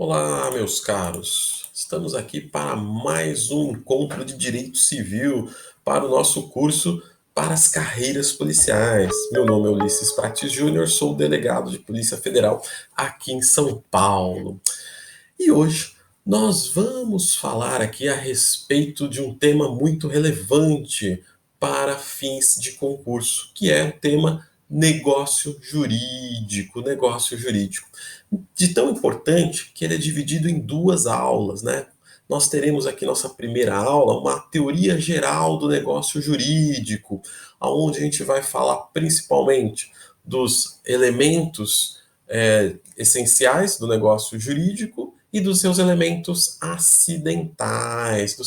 Olá, meus caros. Estamos aqui para mais um encontro de direito civil para o nosso curso para as carreiras policiais. Meu nome é Ulisses Prates Júnior, sou delegado de Polícia Federal aqui em São Paulo. E hoje nós vamos falar aqui a respeito de um tema muito relevante para fins de concurso, que é o tema negócio jurídico, negócio jurídico. De tão importante que ele é dividido em duas aulas, né? Nós teremos aqui nossa primeira aula, uma teoria geral do negócio jurídico, onde a gente vai falar principalmente dos elementos essenciais do negócio jurídico e dos seus elementos acidentais,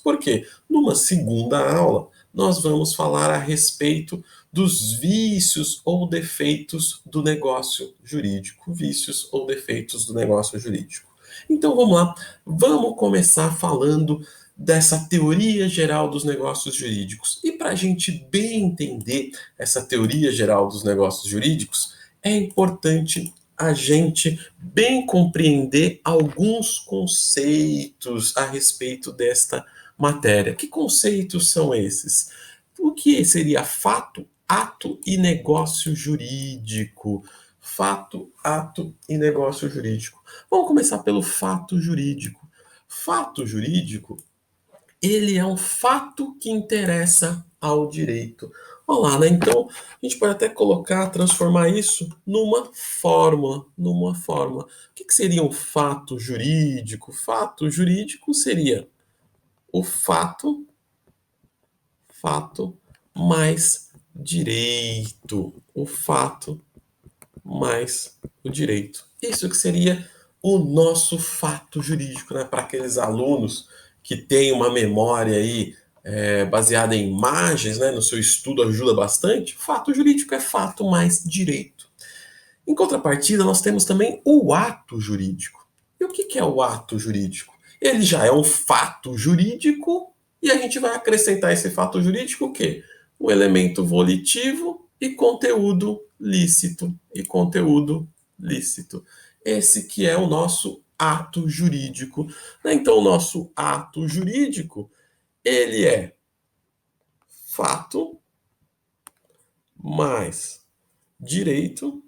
Por quê? Numa segunda aula, nós vamos falar a respeito dos vícios ou defeitos do negócio jurídico. Vícios ou defeitos do negócio jurídico. Então vamos lá, vamos começar falando dessa teoria geral dos negócios jurídicos. E para a gente bem entender essa teoria geral dos negócios jurídicos, é importante a gente bem compreender alguns conceitos a respeito desta matéria. Que conceitos são esses? O que seria fato, ato e negócio jurídico? Fato, ato e negócio jurídico. Vamos começar pelo fato jurídico. Fato jurídico, ele é um fato que interessa ao direito. Olá, né? Então, a gente pode até transformar isso numa fórmula. O que seria um fato jurídico? Fato jurídico seria o fato mais direito. O fato mais o direito. Isso que seria o nosso fato jurídico, né? Para aqueles alunos que têm uma memória aí baseada em imagens, né? No seu estudo ajuda bastante. Fato jurídico é fato mais direito. Em contrapartida, nós temos também o ato jurídico. E o que é o ato jurídico? Ele já é um fato jurídico e a gente vai acrescentar esse fato jurídico o quê? Um elemento volitivo e conteúdo lícito. Esse que é o nosso ato jurídico. Então, o nosso ato jurídico, ele é fato mais direito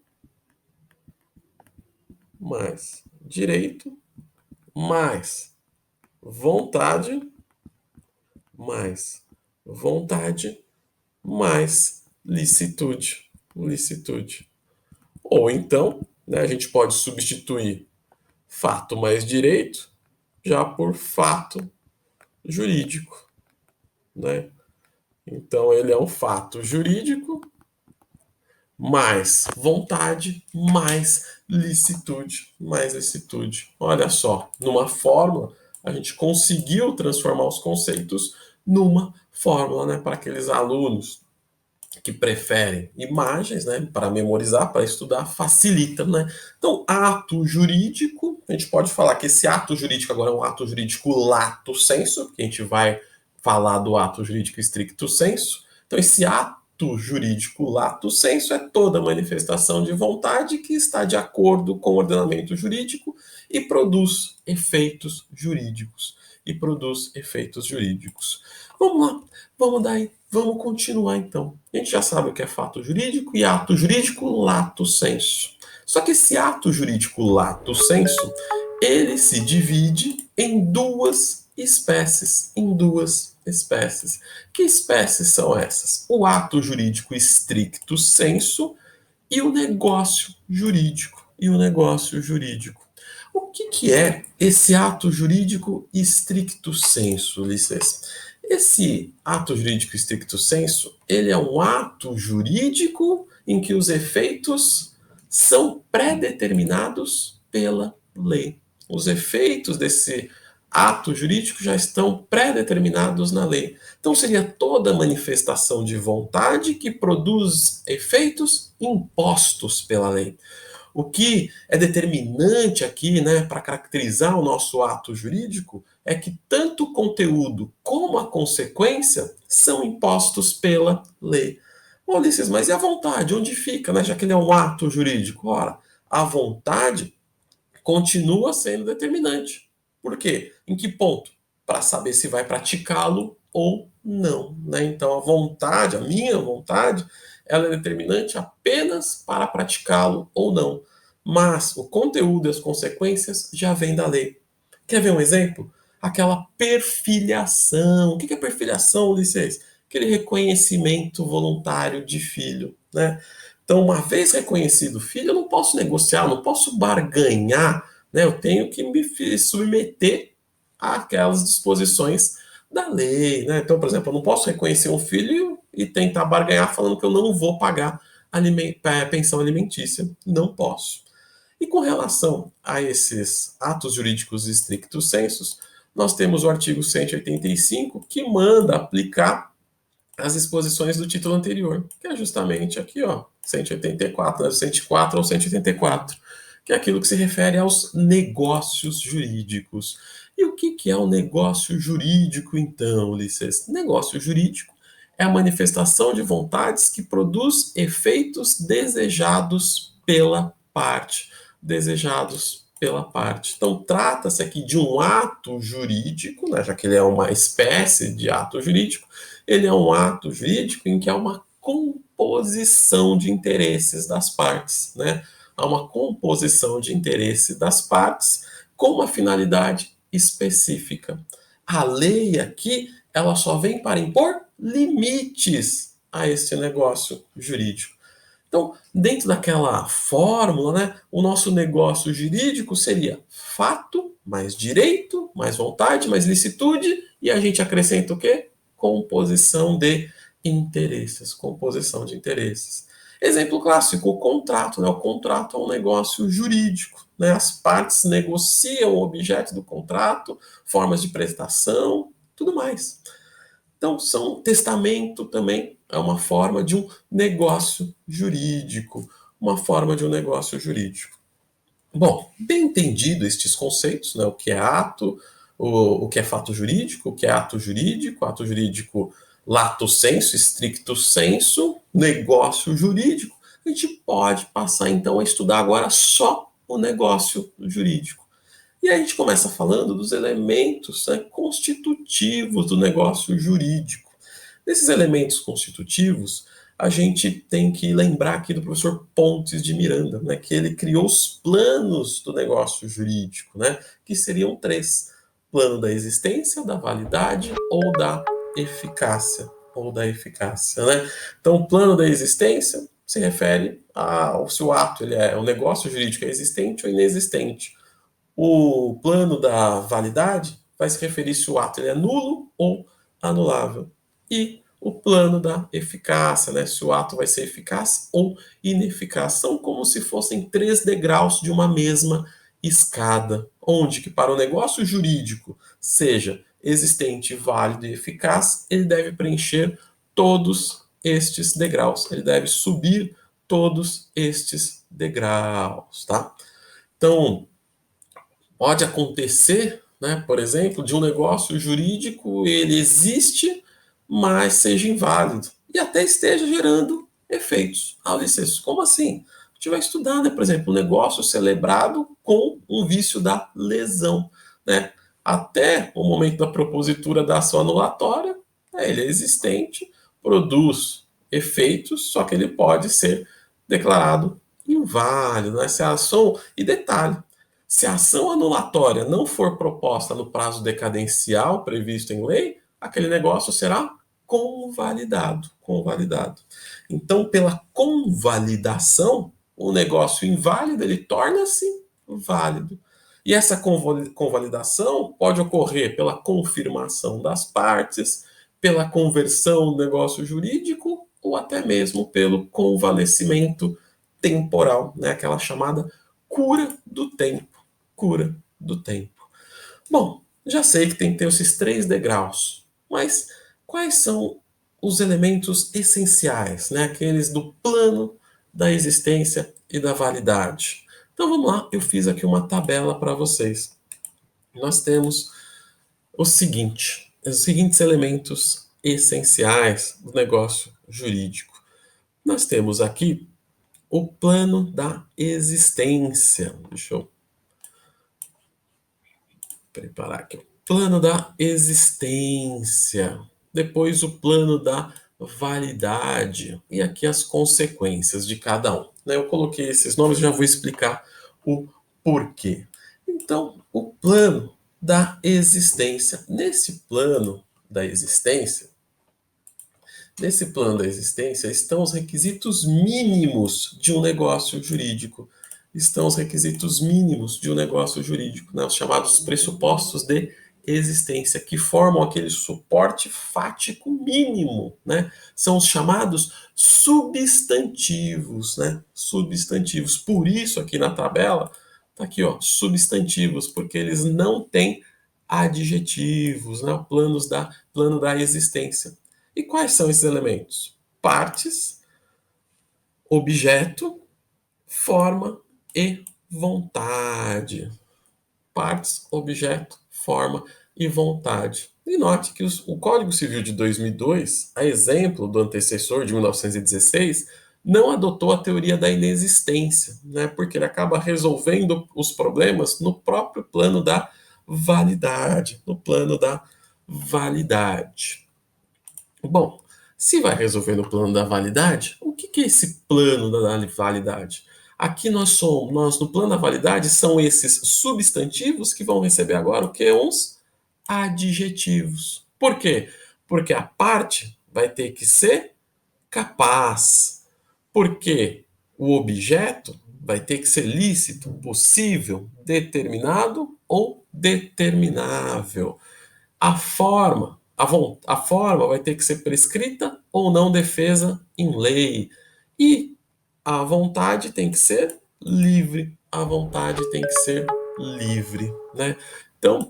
mais vontade mais licitude. Ou então, né, a gente pode substituir fato mais direito já por fato jurídico, né? Então ele é um fato jurídico mais vontade mais licitude. Olha só, numa fórmula a gente conseguiu transformar os conceitos numa fórmula, né, para aqueles alunos que preferem imagens, né, para memorizar, para estudar, facilita, né? Então, ato jurídico, a gente pode falar que esse ato jurídico agora é um ato jurídico lato sensu, porque a gente vai falar do ato jurídico stricto sensu. Então, esse ato jurídico lato sensu é toda manifestação de vontade que está de acordo com o ordenamento jurídico e produz efeitos jurídicos. Vamos lá, vamos continuar então. A gente já sabe o que é fato jurídico e ato jurídico lato sensu. Só que esse ato jurídico lato sensu, ele se divide em duas espécies. Que espécies são essas? O ato jurídico stricto sensu e o negócio jurídico. O que é esse ato jurídico stricto sensu, Ulisses? Esse ato jurídico stricto sensu, ele é um ato jurídico em que os efeitos são pré-determinados pela lei. Os efeitos desse ato jurídico já estão pré-determinados na lei. Então seria toda manifestação de vontade que produz efeitos impostos pela lei. O que é determinante aqui, né, para caracterizar o nosso ato jurídico é que tanto o conteúdo como a consequência são impostos pela lei. Ulisses, mas e a vontade? Onde fica, né, já que ele é um ato jurídico? Ora, a vontade continua sendo determinante. Por quê? Em que ponto? Para saber se vai praticá-lo ou não, né? Então a vontade, a minha vontade, ela é determinante apenas para praticá-lo ou não. Mas o conteúdo e as consequências já vêm da lei. Quer ver um exemplo? Aquela perfiliação. O que é perfiliação, Ulisses? Aquele reconhecimento voluntário de filho, né? Então, uma vez reconhecido filho, eu não posso negociar, não posso barganhar, né? Eu tenho que me submeter àquelas disposições da lei, né? Então, por exemplo, eu não posso reconhecer um filho e tentar barganhar falando que eu não vou pagar pensão alimentícia. Não posso. E com relação a esses atos jurídicos stricto sensus, nós temos o artigo 185 que manda aplicar as disposições do título anterior, que é justamente aqui, ó, 184, 104 ou 184, que é aquilo que se refere aos negócios jurídicos. E o que é o negócio jurídico, então, Ulisses? Negócio jurídico é a manifestação de vontades que produz efeitos desejados pela parte. Desejados pela parte. Então, trata-se aqui de um ato jurídico, né, já que ele é uma espécie de ato jurídico, ele é um ato jurídico em que há uma composição de interesses das partes, né? Há uma composição de interesse das partes com uma finalidade específica. A lei aqui, ela só vem para impor limites a este negócio jurídico. Então, dentro daquela fórmula, né, o nosso negócio jurídico seria fato, mais direito, mais vontade, mais licitude, e a gente acrescenta o quê? Composição de interesses. Composição de interesses. Exemplo clássico, o contrato. Né? O contrato é um negócio jurídico. Né? As partes negociam o objeto do contrato, formas de prestação, tudo mais. Então, testamento também é uma forma de um negócio jurídico. Uma forma de um negócio jurídico. Bom, bem entendido estes conceitos, né? O que é ato, o que é fato jurídico, o que é ato jurídico lato sensu, stricto sensu, negócio jurídico, a gente pode passar então a estudar agora só o negócio jurídico. E aí a gente começa falando dos elementos, né, constitutivos do negócio jurídico. Desses elementos constitutivos, a gente tem que lembrar aqui do professor Pontes de Miranda, né, que ele criou os planos do negócio jurídico, né, que seriam três: plano da existência, da validade ou da eficácia. Né? Então, o plano da existência se refere ao se o ato, o negócio jurídico é existente ou inexistente. O plano da validade vai se referir se o ato ele é nulo ou anulável. E o plano da eficácia, né? Se o ato vai ser eficaz ou ineficaz. São como se fossem 3 degraus de uma mesma escada, onde que para o negócio jurídico seja existente, válido e eficaz, ele deve preencher todos estes degraus. Ele deve subir todos estes degraus, tá? Então, pode acontecer, né, por exemplo, de um negócio jurídico ele existe, mas seja inválido e até esteja gerando efeitos. Ah, Ulisses, como assim? A gente vai estudar, né, por exemplo, um negócio celebrado com um vício da lesão, né? Até o momento da propositura da ação anulatória, ele é existente, produz efeitos, só que ele pode ser declarado inválido, né? Se a ação, e detalhe, se a ação anulatória não for proposta no prazo decadencial previsto em lei, aquele negócio será convalidado. Convalidado. Então, pela convalidação, o negócio inválido ele torna-se válido. E essa convalidação pode ocorrer pela confirmação das partes, pela conversão do negócio jurídico ou até mesmo pelo convalescimento temporal, né? Aquela chamada cura do tempo. Cura do tempo. Bom, já sei que tem que ter esses 3 degraus, mas quais são os elementos essenciais, né? Aqueles do plano da existência e da validade. Então vamos lá, eu fiz aqui uma tabela para vocês. Nós temos os seguintes elementos essenciais do negócio jurídico. Nós temos aqui o plano da existência. Deixa eu preparar aqui. Plano da existência. Depois o plano da validade. E aqui as consequências de cada um. Eu coloquei esses nomes e já vou explicar o porquê. Então, o plano da existência. Nesse plano da existência estão os requisitos mínimos de um negócio jurídico. Estão os requisitos mínimos de um negócio jurídico, né? Os chamados pressupostos de existência, que formam aquele suporte fático mínimo, né? São os chamados substantivos, né? Substantivos. Por isso, aqui na tabela, tá aqui, ó, substantivos, porque eles não têm adjetivos, né? Plano da existência. E quais são esses elementos? Partes, objeto, forma e vontade. Partes, objeto, forma e vontade. E note que o Código Civil de 2002, a exemplo do antecessor de 1916, não adotou a teoria da inexistência, né? Porque ele acaba resolvendo os problemas no próprio plano da validade, no plano da validade. Bom, se vai resolver no plano da validade, o que é esse plano da validade? Aqui nós no plano da validade, são esses substantivos que vão receber agora o que? Uns adjetivos. Por quê? Porque a parte vai ter que ser capaz. Porque o objeto vai ter que ser lícito, possível, determinado ou determinável. A forma vai ter que ser prescrita ou não defesa em lei. E a vontade tem que ser livre. A vontade tem que ser livre, né? Então,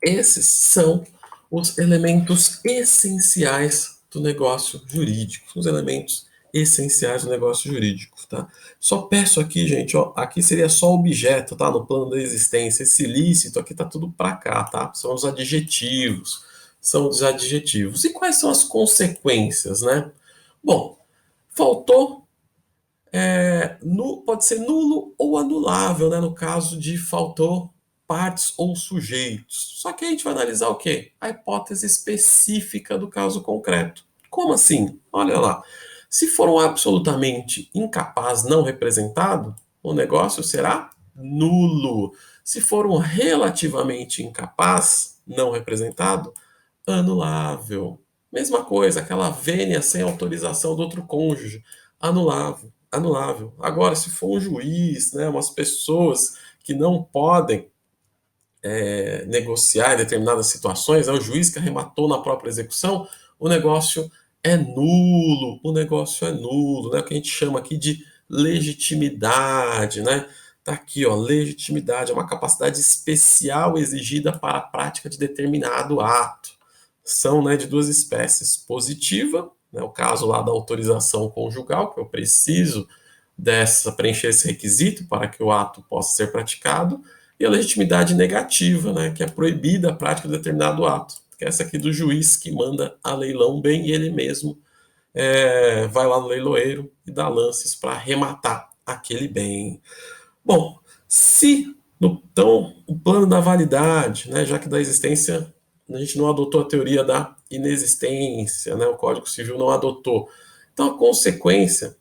esses são os elementos essenciais do negócio jurídico, os elementos essenciais do negócio jurídico, tá? Só peço aqui, gente, ó, aqui seria só objeto, tá? No plano da existência, esse ilícito aqui tá tudo para cá, tá? São os adjetivos, são os adjetivos. E quais são as consequências, né? Bom, faltou pode ser nulo ou anulável, né? No caso de faltou partes ou sujeitos. Só que a gente vai analisar o quê? A hipótese específica do caso concreto. Como assim? Olha lá. Se for um absolutamente incapaz não representado, o negócio será nulo. Se for um relativamente incapaz não representado, anulável. Mesma coisa, aquela vênia sem autorização do outro cônjuge, anulável, anulável. Agora, se for um juiz, né, umas pessoas que não podem negociar em determinadas situações, é o juiz que arrematou na própria execução, o negócio é nulo, o negócio é nulo, né, o que a gente chama aqui de legitimidade, né? Tá aqui, ó, legitimidade é uma capacidade especial exigida para a prática de determinado ato. São, né, de duas espécies, positiva, né, o caso lá da autorização conjugal, que eu preciso preencher esse requisito para que o ato possa ser praticado, e a legitimidade negativa, né, que é proibida a prática de determinado ato, que é essa aqui do juiz que manda a leilão bem e ele mesmo vai lá no leiloeiro e dá lances para arrematar aquele bem. Bom, então o plano da validade, né, já que da existência a gente não adotou a teoria da inexistência, né, o Código Civil não adotou. Então a consequência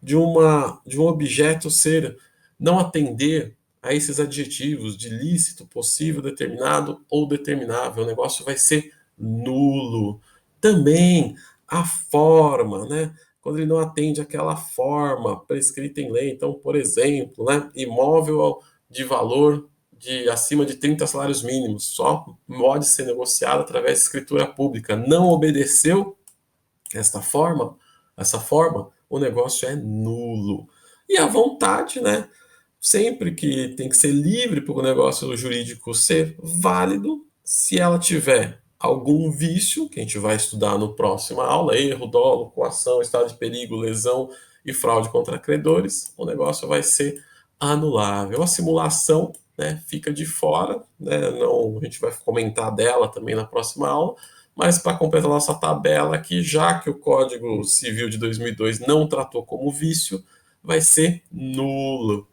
de um objeto ser não atender a esses adjetivos de lícito, possível, determinado ou determinável, o negócio vai ser nulo. Também a forma, né? Quando ele não atende aquela forma prescrita em lei. Então, por exemplo, né, imóvel de valor de acima de 30 salários mínimos, só pode ser negociado através de escritura pública. Não obedeceu essa forma, o negócio é nulo. E a vontade, né? Sempre que tem que ser livre para o negócio jurídico ser válido, se ela tiver algum vício, que a gente vai estudar no próxima aula, erro, dolo, coação, estado de perigo, lesão e fraude contra credores, o negócio vai ser anulável. A simulação, né, fica de fora, né, não, a gente vai comentar dela também na próxima aula, mas para completar nossa tabela aqui, já que o Código Civil de 2002 não tratou como vício, vai ser nulo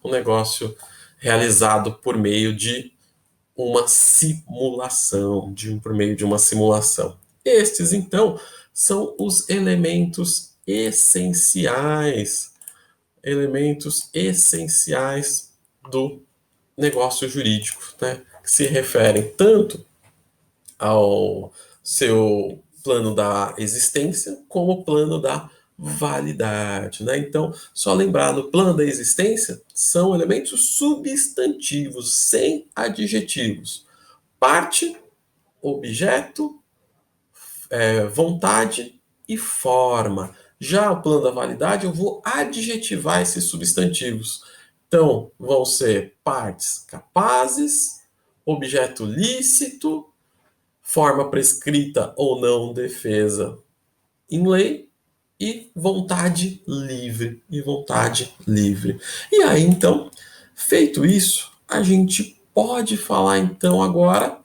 o negócio realizado por meio de uma simulação, por meio de uma simulação. Estes, então, são os elementos essenciais do negócio jurídico, né? Que se referem tanto ao seu plano da existência como o plano da validade, né? Então, só lembrar, no plano da existência são elementos substantivos, sem adjetivos. Parte, objeto, vontade e forma. Já o plano da validade, eu vou adjetivar esses substantivos. Então, vão ser partes capazes, objeto lícito, forma prescrita ou não defesa em lei e vontade livre. E aí, então, feito isso, a gente pode falar então agora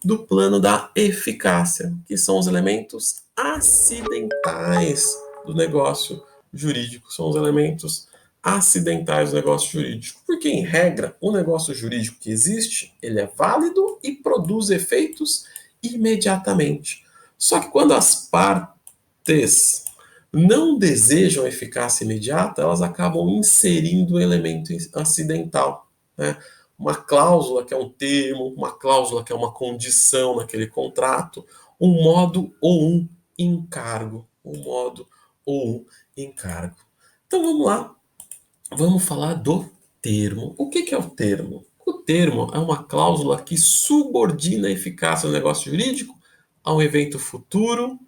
do plano da eficácia, que são os elementos acidentais do negócio jurídico. São os elementos acidentais do negócio jurídico. Porque, em regra, o negócio jurídico que existe, ele é válido e produz efeitos imediatamente. Só que quando as partes não desejam eficácia imediata, elas acabam inserindo um elemento acidental, né? Uma cláusula que é um termo, uma cláusula que é uma condição naquele contrato, um modo ou um encargo. Então vamos lá, vamos falar do termo. O que é o termo? O termo é uma cláusula que subordina a eficácia do negócio jurídico a um evento futuro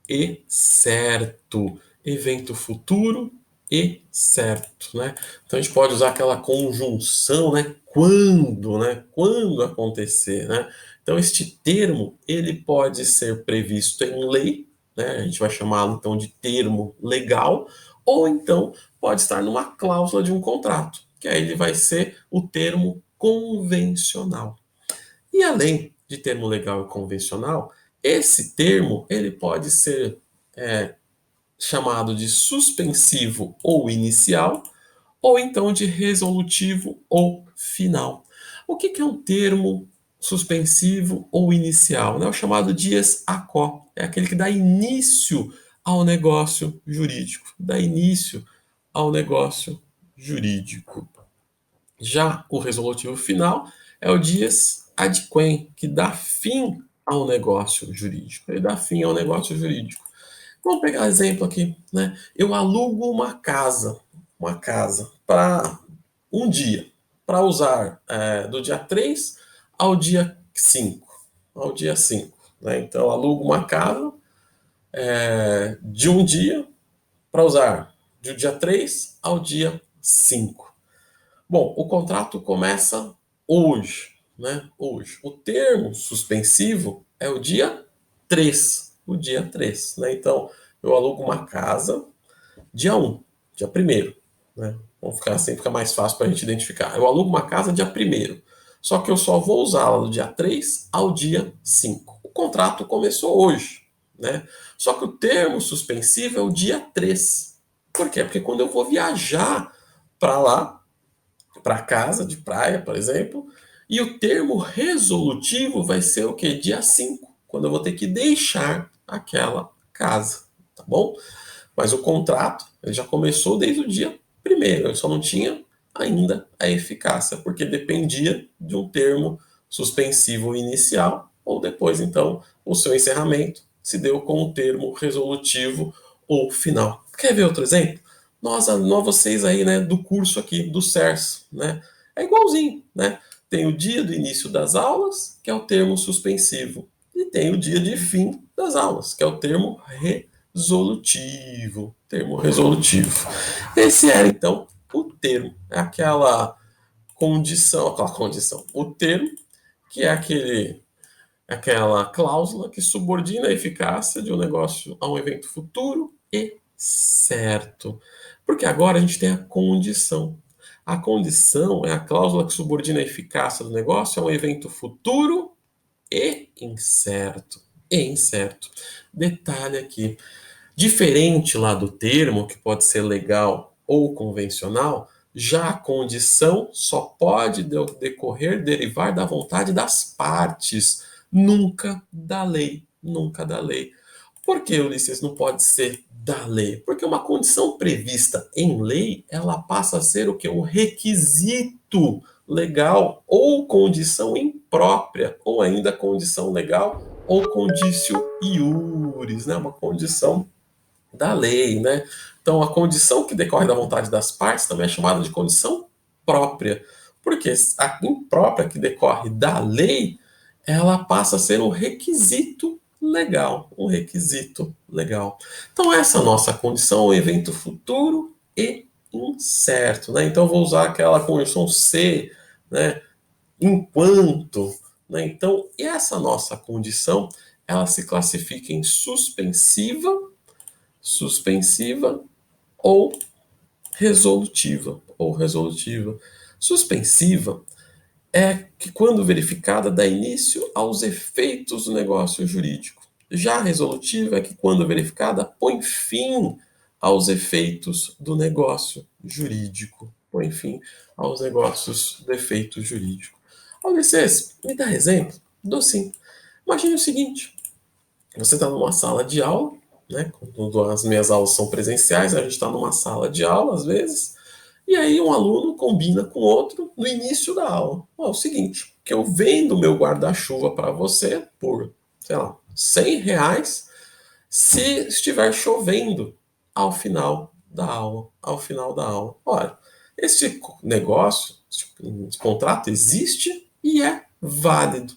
e certo. Evento futuro e certo, né? Então a gente pode usar aquela conjunção, né? Quando, né? Quando acontecer, né? Então este termo ele pode ser previsto em lei, né? A gente vai chamá-lo então de termo legal, ou então pode estar numa cláusula de um contrato, que aí ele vai ser o termo convencional. E além de termo legal e convencional, esse termo ele pode ser chamado de suspensivo ou inicial, ou então de resolutivo ou final. O que é um termo suspensivo ou inicial? É o chamado dies a quo, é aquele que dá início ao negócio jurídico. Já o resolutivo final é o dies ad quem, que dá fim ao negócio jurídico. Ele dá fim ao negócio jurídico. Vamos pegar um exemplo aqui, né? Eu alugo uma casa para um dia, para usar do dia 3 ao dia 5, né? Então, eu alugo uma casa de um dia para usar do dia 3 ao dia 5. Bom, o contrato começa hoje, né? Hoje. O termo suspensivo é o dia 3. Né? Então, eu alugo uma casa dia 1, dia 1º, né? Vamos ficar assim, fica mais fácil para a gente identificar. Eu alugo uma casa dia 1º, só que eu só vou usá-la do dia 3 ao dia 5. O contrato começou hoje, né? Só que o termo suspensivo é o dia 3. Por quê? Porque quando eu vou viajar para lá, para casa de praia, por exemplo, e o termo resolutivo vai ser o quê? Dia 5, quando eu vou ter que deixar aquela casa, tá bom? Mas o contrato ele já começou desde o dia 1º, ele só não tinha ainda a eficácia, porque dependia de um termo suspensivo inicial, ou depois, então, o seu encerramento se deu com o termo resolutivo ou final. Quer ver outro exemplo? Nós vocês aí, né, do curso aqui, do CERS, né? É igualzinho, né? Tem o dia do início das aulas, que é o termo suspensivo, e tem o dia de fim das aulas, que é o termo resolutivo. Esse era, então, o termo. É aquela condição. O termo, que é aquela cláusula que subordina a eficácia de um negócio a um evento futuro e certo. Porque agora a gente tem a condição. A condição é a cláusula que subordina a eficácia do negócio a um evento futuro e incerto. Detalhe aqui. Diferente lá do termo, que pode ser legal ou convencional, Já a condição só pode decorrer, derivar da vontade das partes, nunca da lei, nunca da lei. Por que, Ulisses, não pode ser da lei? Porque uma condição prevista em lei, ela passa a ser o quê? Um requisito legal ou condição imprópria, ou ainda condição legal ou conditio iuris, né? Uma condição da lei, né? Então, a condição que decorre da vontade das partes também é chamada de condição própria, porque a imprópria que decorre da lei, ela passa a ser um requisito legal, um requisito legal. Então, essa nossa condição é um evento futuro e incerto, né? Então, eu vou usar aquela conjunção se, né? Enquanto, né? Então, essa nossa condição, ela se classifica em suspensiva ou resolutiva. Suspensiva é que, quando verificada, dá início aos efeitos do negócio jurídico. Já a resolutiva é que, quando verificada, põe fim aos efeitos do negócio jurídico. Põe fim aos negócios do efeito jurídico. Ulisses, me dá exemplo? Dou sim. Imagine o seguinte: você está numa sala de aula, né? Quando as minhas aulas são presenciais, a gente está numa sala de aula, às vezes, e aí um aluno combina com outro no início da aula. Ó, é o seguinte, que eu vendo meu guarda-chuva para você por, sei lá, R$ 100 se estiver chovendo ao final da aula. Ao final da aula. Olha, esse negócio, esse contrato existe e é válido.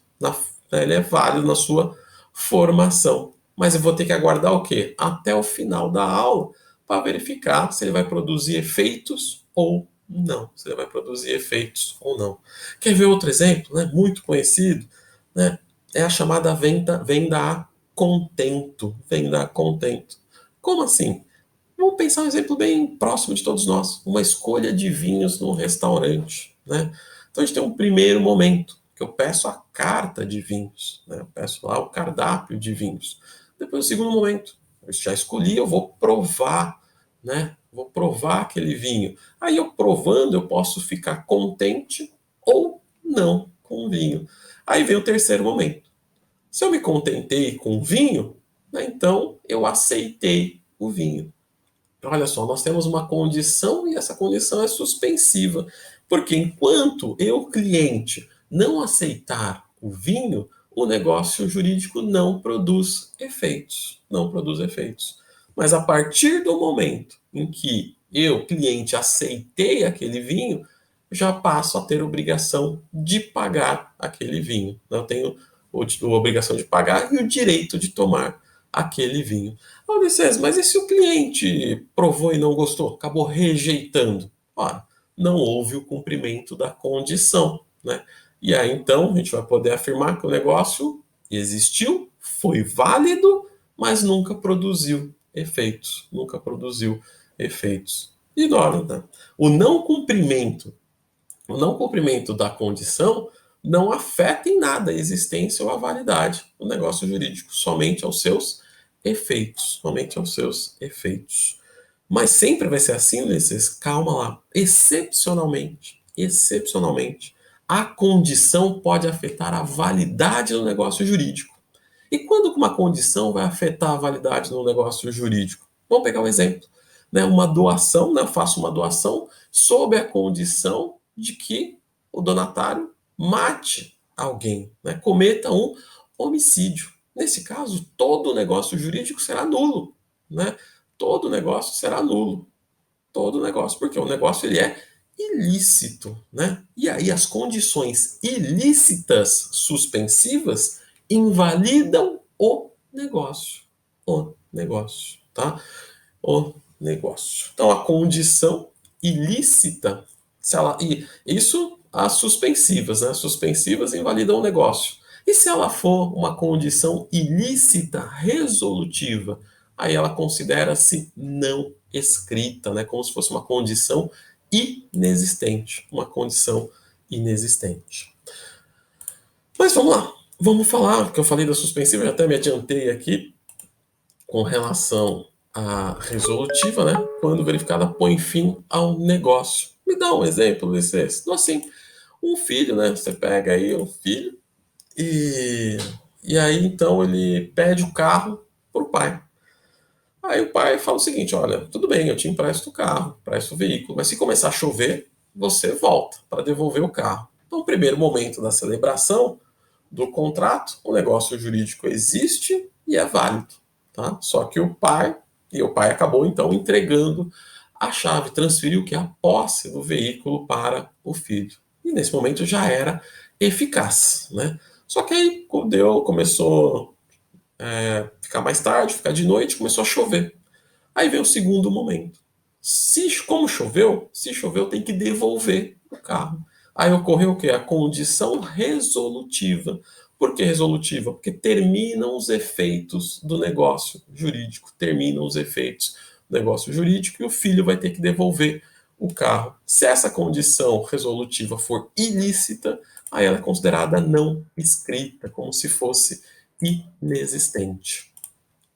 Ele é válido na sua formação. Mas eu vou ter que aguardar o quê? Até o final da aula para verificar se ele vai produzir efeitos ou não. Se ele vai produzir efeitos ou não. Quer ver outro exemplo, né? Muito conhecido, né? É a chamada venda a contento. Venda a contento. Como assim? Vamos pensar um exemplo bem próximo de todos nós. Uma escolha de vinhos num restaurante, né? Então a gente tem um primeiro momento, que eu peço a carta de vinhos, né? Eu peço lá o cardápio de vinhos. Depois o segundo momento, eu já escolhi, eu vou provar, né? Vou provar aquele vinho. Aí eu provando, eu posso ficar contente ou não com o vinho. Aí vem o terceiro momento. Se eu me contentei com o vinho, né, então eu aceitei o vinho. Olha só, nós temos uma condição e essa condição é suspensiva, porque enquanto eu, cliente, não aceitar o vinho, o negócio jurídico não produz efeitos, não produz efeitos. Mas a partir do momento em que eu, cliente, aceitei aquele vinho, já passo a ter obrigação de pagar aquele vinho. Eu tenho a obrigação de pagar e o direito de tomar aquele vinho. Ulisses, mas e se o cliente provou e não gostou? Acabou rejeitando? Ora, não houve o cumprimento da condição, né? E aí, então, a gente vai poder afirmar que o negócio existiu, foi válido, mas nunca produziu efeitos. Nunca produziu efeitos. Ignora, né? O não cumprimento da condição não afeta em nada a existência ou a validade do negócio jurídico, somente aos seus efeitos, somente aos seus efeitos. Mas sempre vai ser assim, Ulisses? Calma lá. Excepcionalmente, a condição pode afetar a validade do negócio jurídico. E quando uma condição vai afetar a validade do negócio jurídico? Vamos pegar um exemplo. Né? Uma doação, né? Eu faço uma doação sob a condição de que o donatário mate alguém, né? Cometa um homicídio. Nesse caso, todo o negócio jurídico será nulo, né? Todo o negócio será nulo. Todo o negócio, porque o negócio ele é ilícito, né? E aí as condições ilícitas suspensivas invalidam o negócio. O negócio, tá? O negócio. Então a condição ilícita, se ela, e isso as suspensivas, né? As suspensivas invalidam o negócio. E se ela for uma condição ilícita resolutiva, aí ela considera-se não escrita, né? Como se fosse uma condição inexistente, uma condição inexistente. Mas vamos lá, vamos falar, que eu falei da suspensiva, já até me adiantei aqui, com relação à resolutiva, né? Quando verificada, põe fim ao negócio. Me dá um exemplo desse. Então, assim, um filho, né? Você pega aí um filho e, e aí então ele pede o carro pro pai. Aí o pai fala o seguinte: olha, tudo bem, eu te empresto o carro, empresto o veículo, mas se começar a chover, você volta para devolver o carro. Então, no primeiro momento da celebração do contrato, o negócio jurídico existe e é válido, tá? Só que o pai acabou então entregando a chave, transferiu que é a posse do veículo para o filho. E nesse momento já era eficaz, né? Só que aí começou ficar mais tarde, ficar de noite, começou a chover. Aí vem o segundo momento. Como choveu, se choveu, tem que devolver o carro. Aí ocorreu o quê? A condição resolutiva. Por que resolutiva? Porque terminam os efeitos do negócio jurídico. Terminam os efeitos do negócio jurídico e o filho vai ter que devolver o carro. Se essa condição resolutiva for ilícita, aí ela é considerada não escrita, como se fosse inexistente.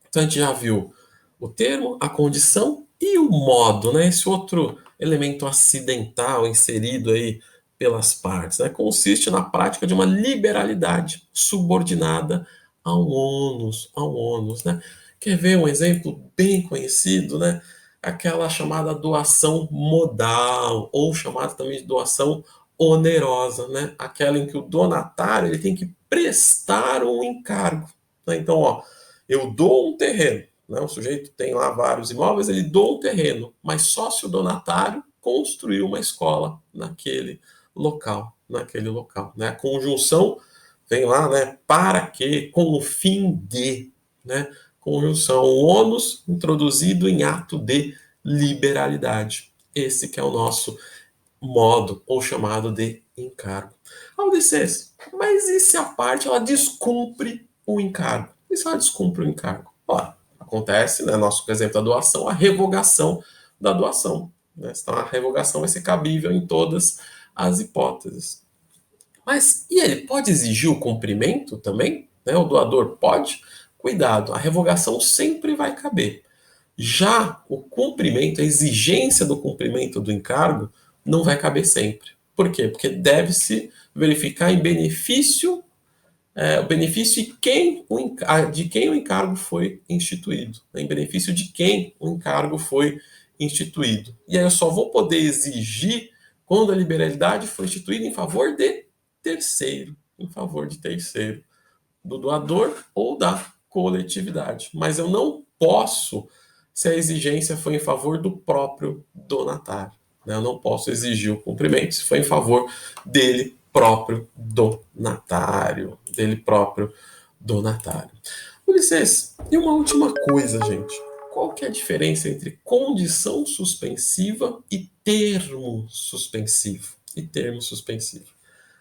Então a gente já viu o termo, a condição e o modo, né? Esse outro elemento acidental inserido aí pelas partes, né? Consiste na prática de uma liberalidade subordinada ao ônus, né? Quer ver um exemplo bem conhecido, né? Aquela chamada doação modal, ou chamada também de doação onerosa, né? Aquela em que o donatário ele tem que prestar um encargo, né? Então, ó, eu dou um terreno, né? O sujeito tem lá vários imóveis, ele doa um terreno, mas só se o donatário construiu uma escola naquele local, né? A conjunção vem lá, né? Para que, com o fim de, né? Conjunção, o ônus introduzido em ato de liberalidade. Esse que é o nosso modo, ou chamado de encargo. Ao licença, mas e se a parte ela descumpre o encargo? E se ela descumpre o encargo? Ora, acontece, né, nosso exemplo da doação, a revogação da doação. Né? Então, a revogação vai ser cabível em todas as hipóteses. Mas e ele pode exigir o cumprimento também? Né? O doador pode? Cuidado, a revogação sempre vai caber. Já o cumprimento, a exigência do cumprimento do encargo, não vai caber sempre. Por quê? Porque deve-se verificar em benefício, o benefício de quem o encargo foi instituído, né? Em benefício de quem o encargo foi instituído. E aí eu só vou poder exigir quando a liberalidade foi instituída em favor de terceiro, do doador ou da coletividade. Mas eu não posso se a exigência foi em favor do próprio donatário. Né? Eu não posso exigir o cumprimento se foi em favor dele próprio donatário. Dele próprio donatário. Ulisses, e uma última coisa, gente. Qual que é a diferença entre condição suspensiva e termo suspensivo?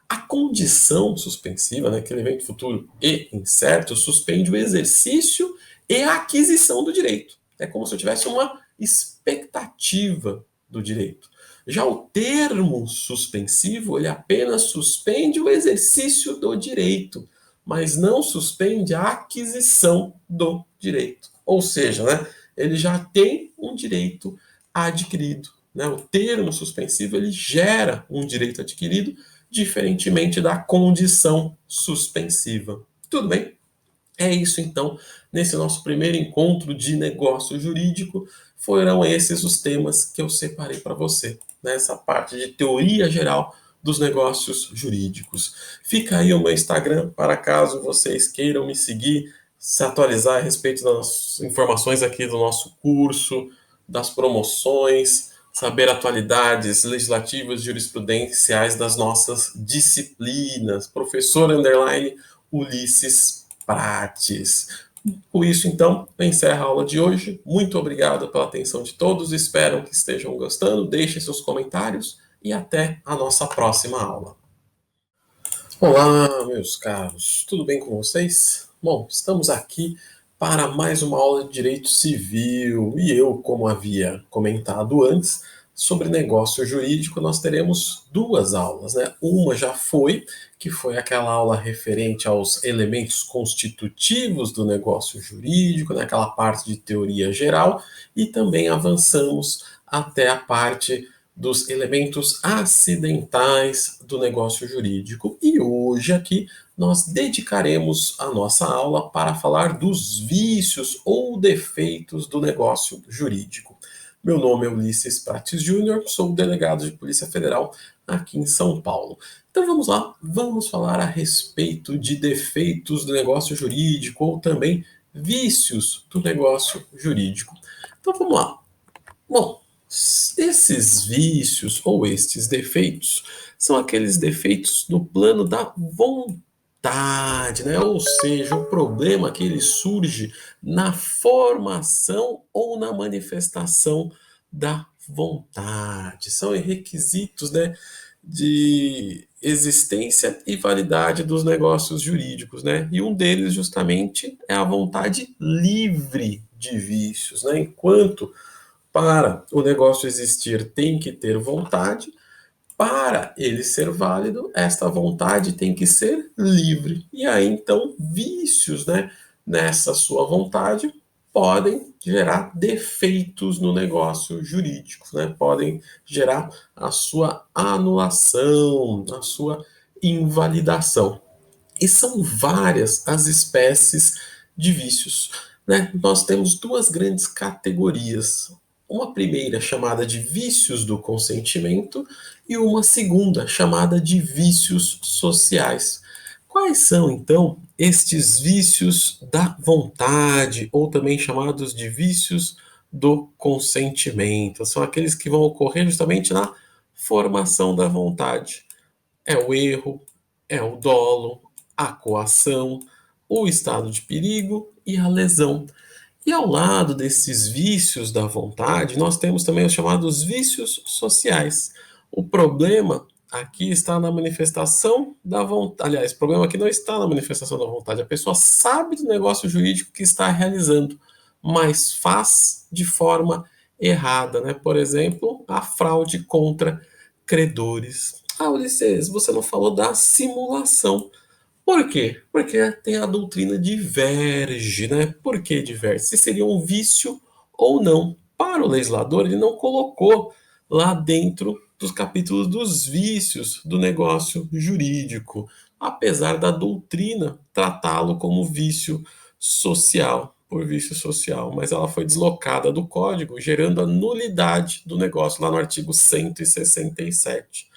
A condição suspensiva, né, aquele evento futuro e incerto, suspende o exercício e a aquisição do direito. É como se eu tivesse uma expectativa do direito. Já o termo suspensivo, ele apenas suspende o exercício do direito, mas não suspende a aquisição do direito. Ou seja, né, ele já tem um direito adquirido. Né? O termo suspensivo, ele gera um direito adquirido, diferentemente da condição suspensiva. Tudo bem? É isso então, nesse nosso primeiro encontro de negócio jurídico, foram esses os temas que eu separei para você, nessa parte de teoria geral dos negócios jurídicos. Fica aí o meu Instagram para caso vocês queiram me seguir, se atualizar a respeito das informações aqui do nosso curso, das promoções, saber atualidades legislativas, jurisprudenciais das nossas disciplinas. Professor underline Ulisses Prates. Com isso, então, eu encerro a aula de hoje. Muito obrigado pela atenção de todos. Espero que estejam gostando. Deixem seus comentários e até a nossa próxima aula. Olá, meus caros. Tudo bem com vocês? Bom, estamos aqui para mais uma aula de Direito Civil. E eu, como havia comentado antes, sobre negócio jurídico, nós teremos duas aulas, né? Uma já foi, que foi aquela aula referente aos elementos constitutivos do negócio jurídico, né? Aquela parte de teoria geral, e também avançamos até a parte dos elementos acidentais do negócio jurídico. E hoje aqui nós dedicaremos a nossa aula para falar dos vícios ou defeitos do negócio jurídico. Meu nome é Ulisses Prates Júnior, sou delegado de Polícia Federal aqui em São Paulo. Então vamos lá, vamos falar a respeito de defeitos do negócio jurídico ou também vícios do negócio jurídico. Então vamos lá. Bom, esses vícios ou estes defeitos são aqueles defeitos no plano da vontade, né? Ou seja, o problema que ele surge na formação ou na manifestação da vontade. São requisitos, né, de existência e validade dos negócios jurídicos, né? E um deles justamente é a vontade livre de vícios, né? Enquanto para o negócio existir tem que ter vontade, para ele ser válido, esta vontade tem que ser livre. E aí, então, vícios, né, nessa sua vontade podem gerar defeitos no negócio jurídico, né? Podem gerar a sua anulação, a sua invalidação. E são várias as espécies de vícios, né? Nós temos duas grandes categorias. Uma primeira chamada de vícios do consentimento e uma segunda chamada de vícios sociais. Quais são, então, estes vícios da vontade, ou também chamados de vícios do consentimento? São aqueles que vão ocorrer justamente na formação da vontade. É o erro, é o dolo, a coação, o estado de perigo e a lesão. E ao lado desses vícios da vontade, nós temos também os chamados vícios sociais. O problema aqui está na manifestação da vontade. Aliás, o problema aqui não está na manifestação da vontade. A pessoa sabe do negócio jurídico que está realizando, mas faz de forma errada, né? Por exemplo, a fraude contra credores. Ah, Ulisses, você não falou da simulação. Por quê? Porque tem a doutrina diverge, né? Por que diverge? Se seria um vício ou não. Para o legislador, ele não colocou lá dentro dos capítulos dos vícios do negócio jurídico, apesar da doutrina tratá-lo como vício social, por vício social, mas ela foi deslocada do código, gerando a nulidade do negócio lá no artigo 167.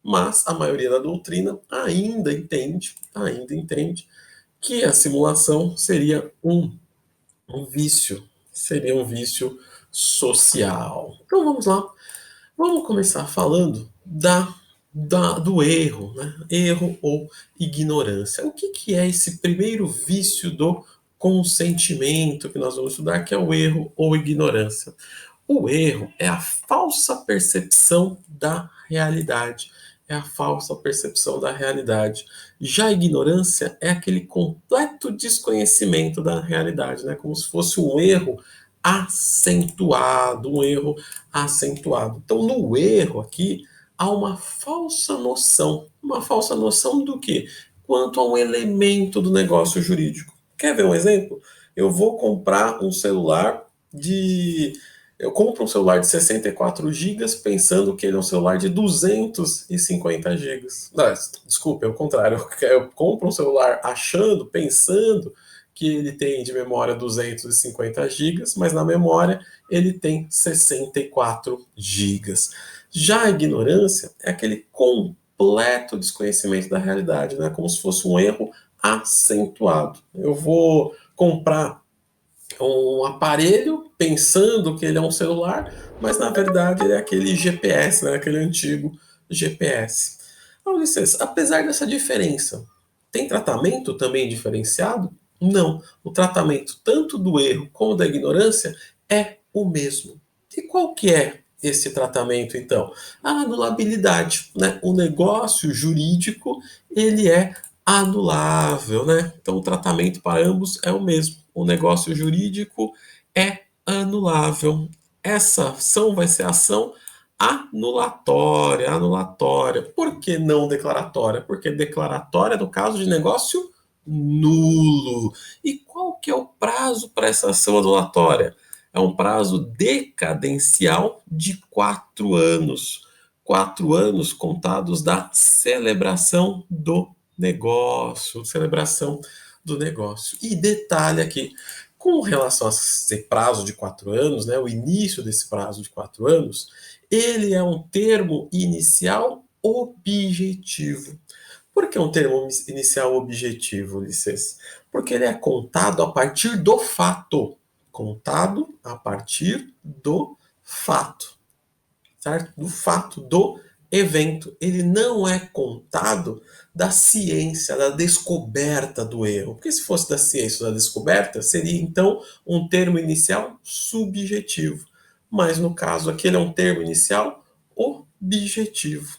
Mas a maioria da doutrina ainda entende que a simulação seria um vício social. Então vamos lá, vamos começar falando do erro, né? Erro ou ignorância. O que é esse primeiro vício do consentimento que nós vamos estudar, que é o erro ou ignorância? O erro é a falsa percepção da realidade. É a falsa percepção da realidade. Já a ignorância é aquele completo desconhecimento da realidade, né? Como se fosse um erro acentuado, um erro acentuado. Então, no erro aqui, há uma falsa noção. Uma falsa noção do quê? Quanto a um elemento do negócio jurídico. Quer ver um exemplo? Eu vou comprar um celular de eu compro um celular de 64 gigas pensando que ele é um celular de 250 gigas. Não, desculpa, é o contrário. Eu compro um celular pensando que ele tem de memória 250 gigas, mas na memória ele tem 64 gigas. Já a ignorância é aquele completo desconhecimento da realidade, né? Como se fosse um erro acentuado. Eu vou comprar um aparelho pensando que ele é um celular, mas na verdade ele é aquele GPS, né? Aquele antigo GPS. Então, Ulisses, apesar dessa diferença, tem tratamento também diferenciado? Não. O tratamento tanto do erro como da ignorância é o mesmo. E qual que é esse tratamento, então? A anulabilidade, né? O negócio jurídico, ele é anulável, né? Então o tratamento para ambos é o mesmo. O negócio jurídico é anulável. Essa ação vai ser ação anulatória, anulatória. Por que não declaratória? Porque declaratória no caso de negócio nulo. E qual que é o prazo para essa ação anulatória? é um prazo decadencial de 4 anos. 4 anos contados da celebração do negócio. Celebração do negócio. E detalhe aqui, com relação a esse prazo de 4 anos, né, o início desse prazo de 4 anos, ele é um termo inicial objetivo. Por que um termo inicial objetivo, Ulisses? Porque ele é contado a partir do fato. Contado a partir do fato, certo? Do fato, do evento. Ele não é contado da ciência, da descoberta do erro. Porque se fosse da ciência ou da descoberta, seria então um termo inicial subjetivo. Mas no caso aqui, ele é um termo inicial objetivo.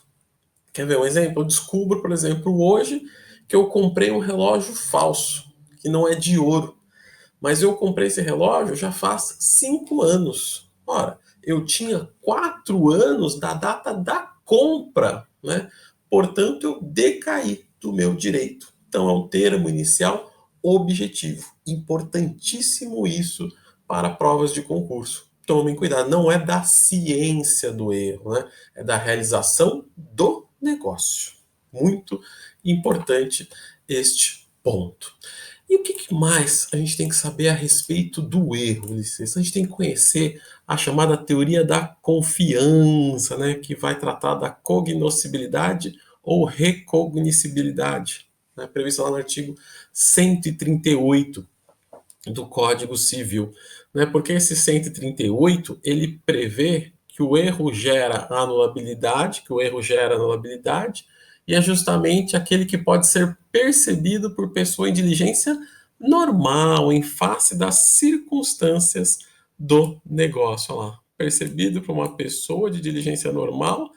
Quer ver um exemplo? Eu descubro, por exemplo, hoje que eu comprei um relógio falso, que não é de ouro. Mas eu comprei esse relógio já faz 5 anos. Ora, eu tinha 4 anos da data da compra, né? Portanto, eu decaí do meu direito. Então, é um termo inicial objetivo. Importantíssimo isso para provas de concurso. Tomem cuidado, não é da ciência do erro, né? É da realização do negócio. Muito importante este ponto. E o que mais a gente tem que saber a respeito do erro, Ulisses? A gente tem que conhecer a chamada teoria da confiança, né, que vai tratar da cognoscibilidade ou recognoscibilidade, né, prevista lá no artigo 138 do Código Civil. Né, porque esse 138, ele prevê que o erro gera anulabilidade, e é justamente aquele que pode ser percebido por pessoa em diligência normal, em face das circunstâncias do negócio. Olha lá, percebido por uma pessoa de diligência normal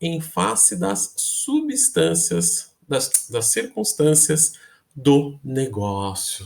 em face das substâncias, das circunstâncias do negócio,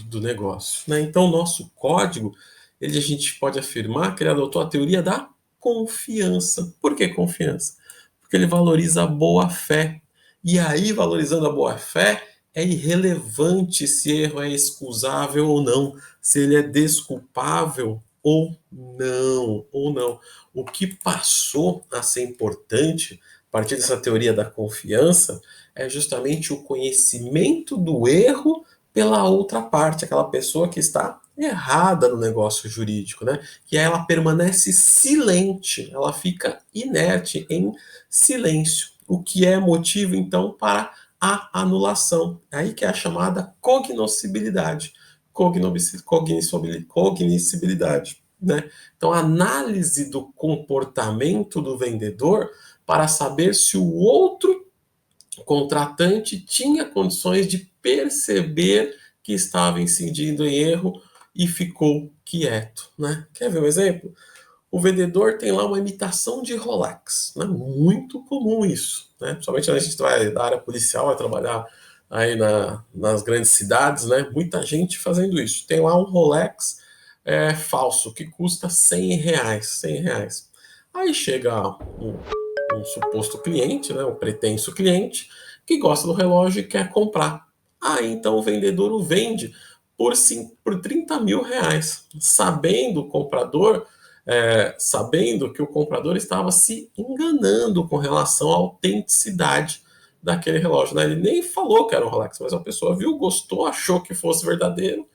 né? Então, o nosso código, a gente pode afirmar que ele adotou a teoria da confiança. Por que confiança? Porque ele valoriza a boa-fé. E aí, valorizando a boa-fé, é irrelevante se erro é excusável ou não, se ele é desculpável ou não. O que passou a ser importante a partir dessa teoria da confiança é justamente o conhecimento do erro pela outra parte, aquela pessoa que está errada no negócio jurídico, né? Que ela permanece silente, ela fica inerte, em silêncio, o que é motivo então para a anulação. Aí que é a chamada cognoscibilidade. Cognoscibilidade, né? Então, a análise do comportamento do vendedor para saber se o outro contratante tinha condições de perceber que estava incidindo em erro e ficou quieto, né? Quer ver um exemplo? O vendedor tem lá uma imitação de Rolex, né? Muito comum isso, né? Principalmente quando a gente vai da área policial, vai trabalhar aí nas grandes cidades, né? Muita gente fazendo isso. Tem lá um Rolex falso que custa R$ 100, R$ 100. Aí chega um suposto cliente, né, um pretenso cliente, que gosta do relógio e quer comprar. Aí então o vendedor o vende por R$ 30.000, sabendo o comprador, sabendo que o comprador estava se enganando com relação à autenticidade daquele relógio. Né? Ele nem falou que era um Rolex, mas a pessoa viu, gostou, achou que fosse verdadeiro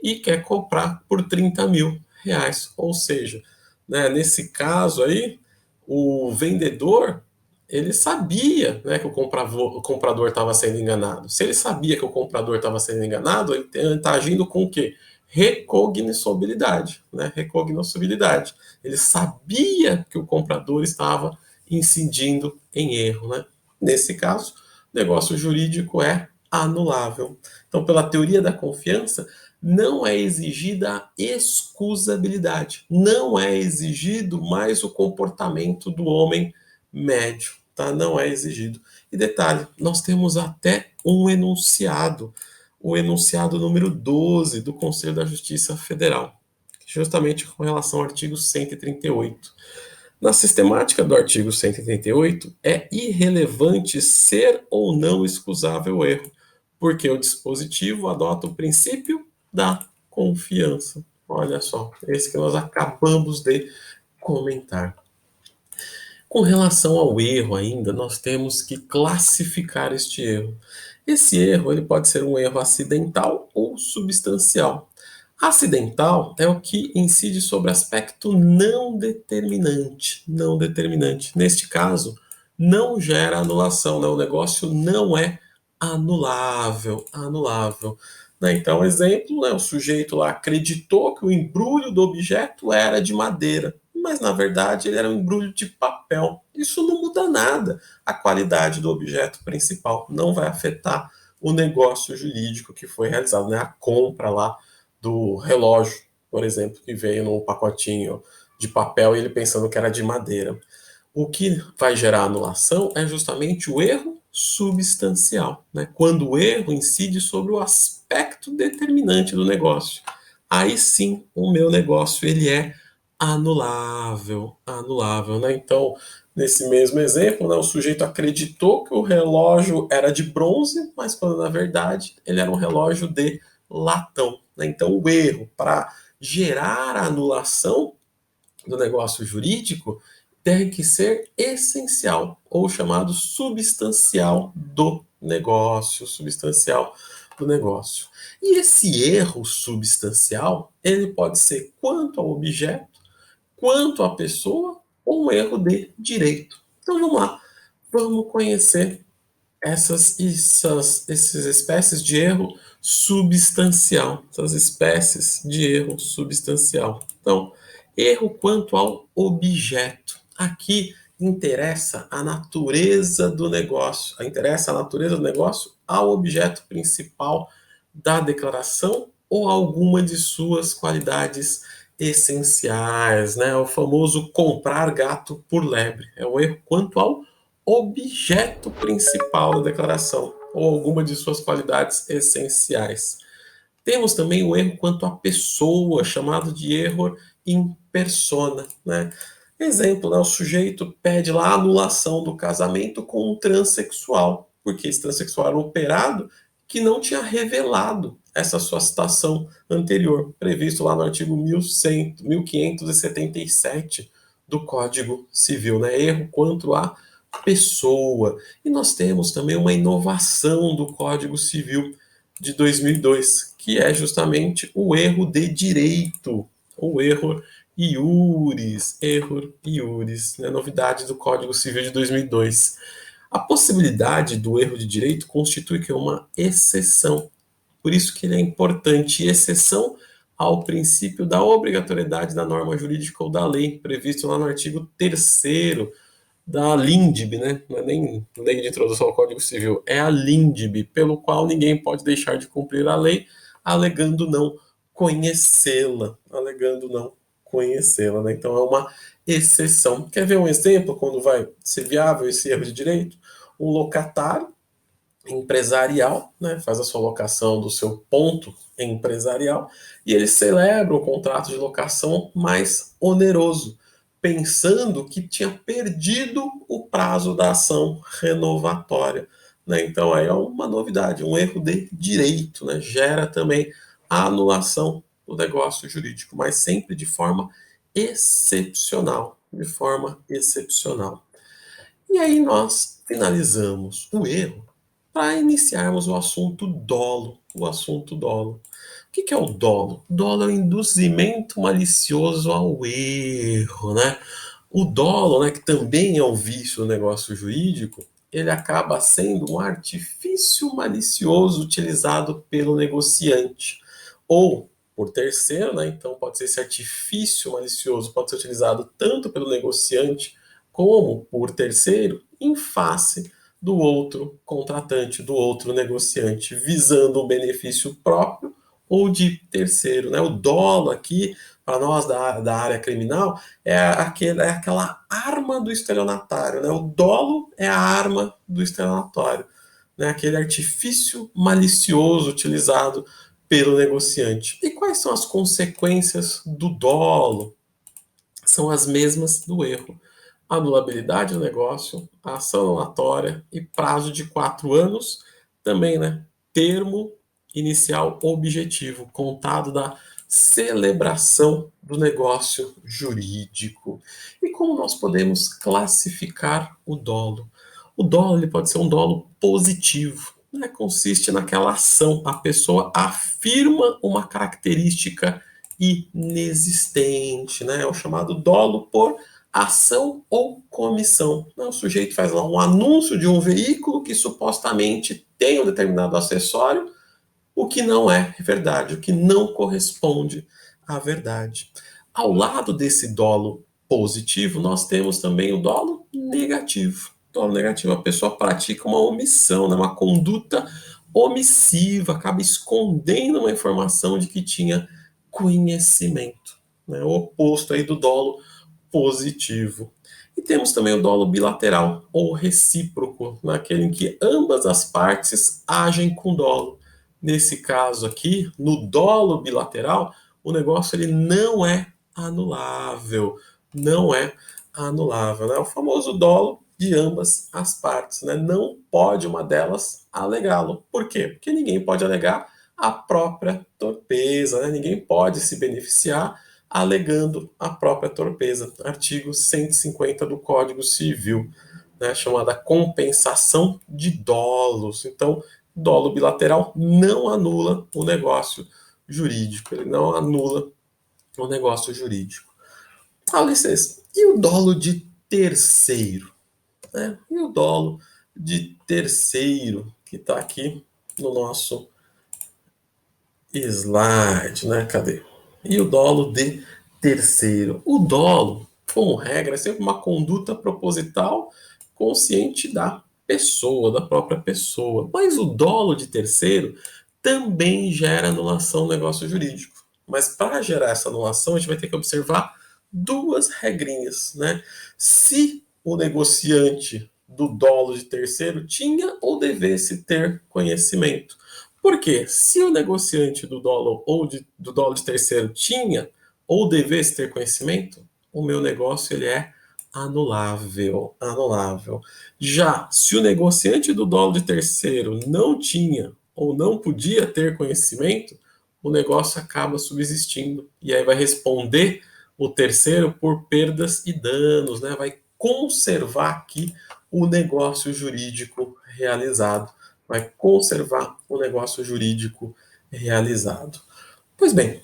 e quer comprar por R$ 30.000. Ou seja, né, nesse caso aí, o vendedor ele sabia, né, que o comprador estava sendo enganado. Se ele sabia que o comprador estava sendo enganado, ele está agindo com o quê? Recognoscibilidade, né? Recognoscibilidade. Ele sabia que o comprador estava incidindo em erro, né? Nesse caso, o negócio jurídico é anulável. Então, pela teoria da confiança, não é exigida a excusabilidade, não é exigido mais o comportamento do homem médio, tá? Não é exigido. E detalhe, nós temos até um enunciado, o enunciado número 12 do Conselho da Justiça Federal, justamente com relação ao artigo 138. Na sistemática do artigo 138, é irrelevante ser ou não excusável o erro, porque o dispositivo adota o princípio da confiança. Olha só, esse que nós acabamos de comentar. Com relação ao erro ainda, nós temos que classificar este erro. Esse erro ele pode ser um erro acidental ou substancial. Acidental é o que incide sobre aspecto não determinante, não determinante. Neste caso, não gera anulação, né? O negócio não é anulável, anulável. Né? Então, exemplo, né? O sujeito lá acreditou que o embrulho do objeto era de madeira, mas na verdade ele era um embrulho de papel. Isso não muda nada a qualidade do objeto principal, não vai afetar o negócio jurídico que foi realizado, né? A compra lá do relógio, por exemplo, que veio num pacotinho de papel e ele pensando que era de madeira. O que vai gerar anulação é justamente o erro substancial, né? Quando o erro incide sobre o aspecto determinante do negócio. Aí sim, o meu negócio ele é anulável, anulável, né? Então, nesse mesmo exemplo, né, o sujeito acreditou que o relógio era de bronze, mas quando na verdade ele era um relógio de latão, né? Então, o erro para gerar a anulação do negócio jurídico tem que ser essencial ou chamado substancial do negócio, substancial do negócio. E esse erro substancial, ele pode ser quanto ao objeto, quanto à pessoa ou um erro de direito. Então vamos lá, vamos conhecer essas espécies de erro substancial, essas espécies de erro substancial. Então, erro quanto ao objeto. Aqui interessa a natureza do negócio, interessa a natureza do negócio ao objeto principal da declaração ou alguma de suas qualidades essenciais, né? O famoso comprar gato por lebre. É o erro quanto ao objeto principal da declaração ou alguma de suas qualidades essenciais. Temos também o erro quanto à pessoa, chamado de erro in persona, né? Exemplo, né? O sujeito pede lá a anulação do casamento com um transexual, porque esse transexual era operado que não tinha revelado essa sua citação anterior, previsto lá no artigo 1100, 1577 do Código Civil, né? Erro quanto à pessoa. E nós temos também uma inovação do Código Civil de 2002, que é justamente o erro de direito, o erro iuris, né? Novidade do Código Civil de 2002. A possibilidade do erro de direito constitui que é uma exceção, por isso que ele é importante, exceção ao princípio da obrigatoriedade da norma jurídica ou da lei, previsto lá no artigo 3º da LINDB, né? Não é nem lei de introdução ao Código Civil, é a LINDB, pelo qual ninguém pode deixar de cumprir a lei, alegando não conhecê-la, alegando não conhecê-la, né? Então é uma exceção. Quer ver um exemplo quando vai ser viável esse erro de direito? Um locatário empresarial, né, faz a sua locação do seu ponto empresarial e ele celebra o contrato de locação mais oneroso, pensando que tinha perdido o prazo da ação renovatória. Né? Então aí é uma novidade, um erro de direito, né? Gera também a anulação do negócio jurídico, mas sempre de forma excepcional, de forma excepcional. E aí nós finalizamos o erro para iniciarmos o assunto dolo, o assunto dolo. O que é o dolo? Dolo é o induzimento malicioso ao erro, né? O dolo, né, que também é um vício do negócio jurídico, ele acaba sendo um artifício malicioso utilizado pelo negociante ou por terceiro, né? Então pode ser esse artifício malicioso pode ser utilizado tanto pelo negociante como por terceiro em face do outro contratante, do outro negociante, visando um benefício próprio ou de terceiro. Né? O dolo aqui, para nós da área criminal, é aquela arma do estelionatário. Né? O dolo é a arma do estelionatário, né? Aquele artifício malicioso utilizado pelo negociante. E quais são as consequências do dolo? São as mesmas do erro. Anulabilidade do negócio, ação anulatória e prazo de 4 anos, também, né? Termo inicial objetivo, contado da celebração do negócio jurídico. E como nós podemos classificar o dolo? O dolo ele pode ser um dolo positivo, né? Consiste naquela ação, a pessoa afirma uma característica inexistente, né? É o chamado dolo por ação ou comissão. O sujeito faz lá um anúncio de um veículo que supostamente tem um determinado acessório, o que não é verdade, o que não corresponde à verdade. Ao lado desse dolo positivo, nós temos também o dolo negativo. O dolo negativo, a pessoa pratica uma omissão, né, uma conduta omissiva, acaba escondendo uma informação de que tinha conhecimento, né, o oposto aí do dolo positivo. E temos também o dolo bilateral, ou recíproco, naquele em que ambas as partes agem com dolo. Nesse caso aqui, no dolo bilateral, o negócio ele não é anulável. Não é anulável. Né? O famoso dolo de ambas as partes. Né? Não pode uma delas alegá-lo. Por quê? Porque ninguém pode alegar a própria torpeza. Né? Ninguém pode se beneficiar alegando a própria torpeza. Artigo 150 do Código Civil, né, chamada compensação de dolos. Então, dolo bilateral não anula o negócio jurídico, ele não anula o negócio jurídico. Ah, Ulisses, e o dolo de terceiro? Né? E o dolo de terceiro, que está aqui no nosso slide, né? Cadê? E o dolo de terceiro. O dolo, como regra, é sempre uma conduta proposital consciente da pessoa, da própria pessoa. Mas o dolo de terceiro também gera anulação do negócio jurídico. Mas para gerar essa anulação, a gente vai ter que observar duas regrinhas, né? Se o negociante do dolo de terceiro tinha ou devesse ter conhecimento. Porque se o negociante do dolo ou do dolo de terceiro tinha ou devesse ter conhecimento, o meu negócio ele é anulável, anulável. Já se o negociante do dolo de terceiro não tinha ou não podia ter conhecimento, o negócio acaba subsistindo e aí vai responder o terceiro por perdas e danos, né? Vai conservar aqui o negócio jurídico realizado, vai conservar o negócio jurídico realizado. Pois bem,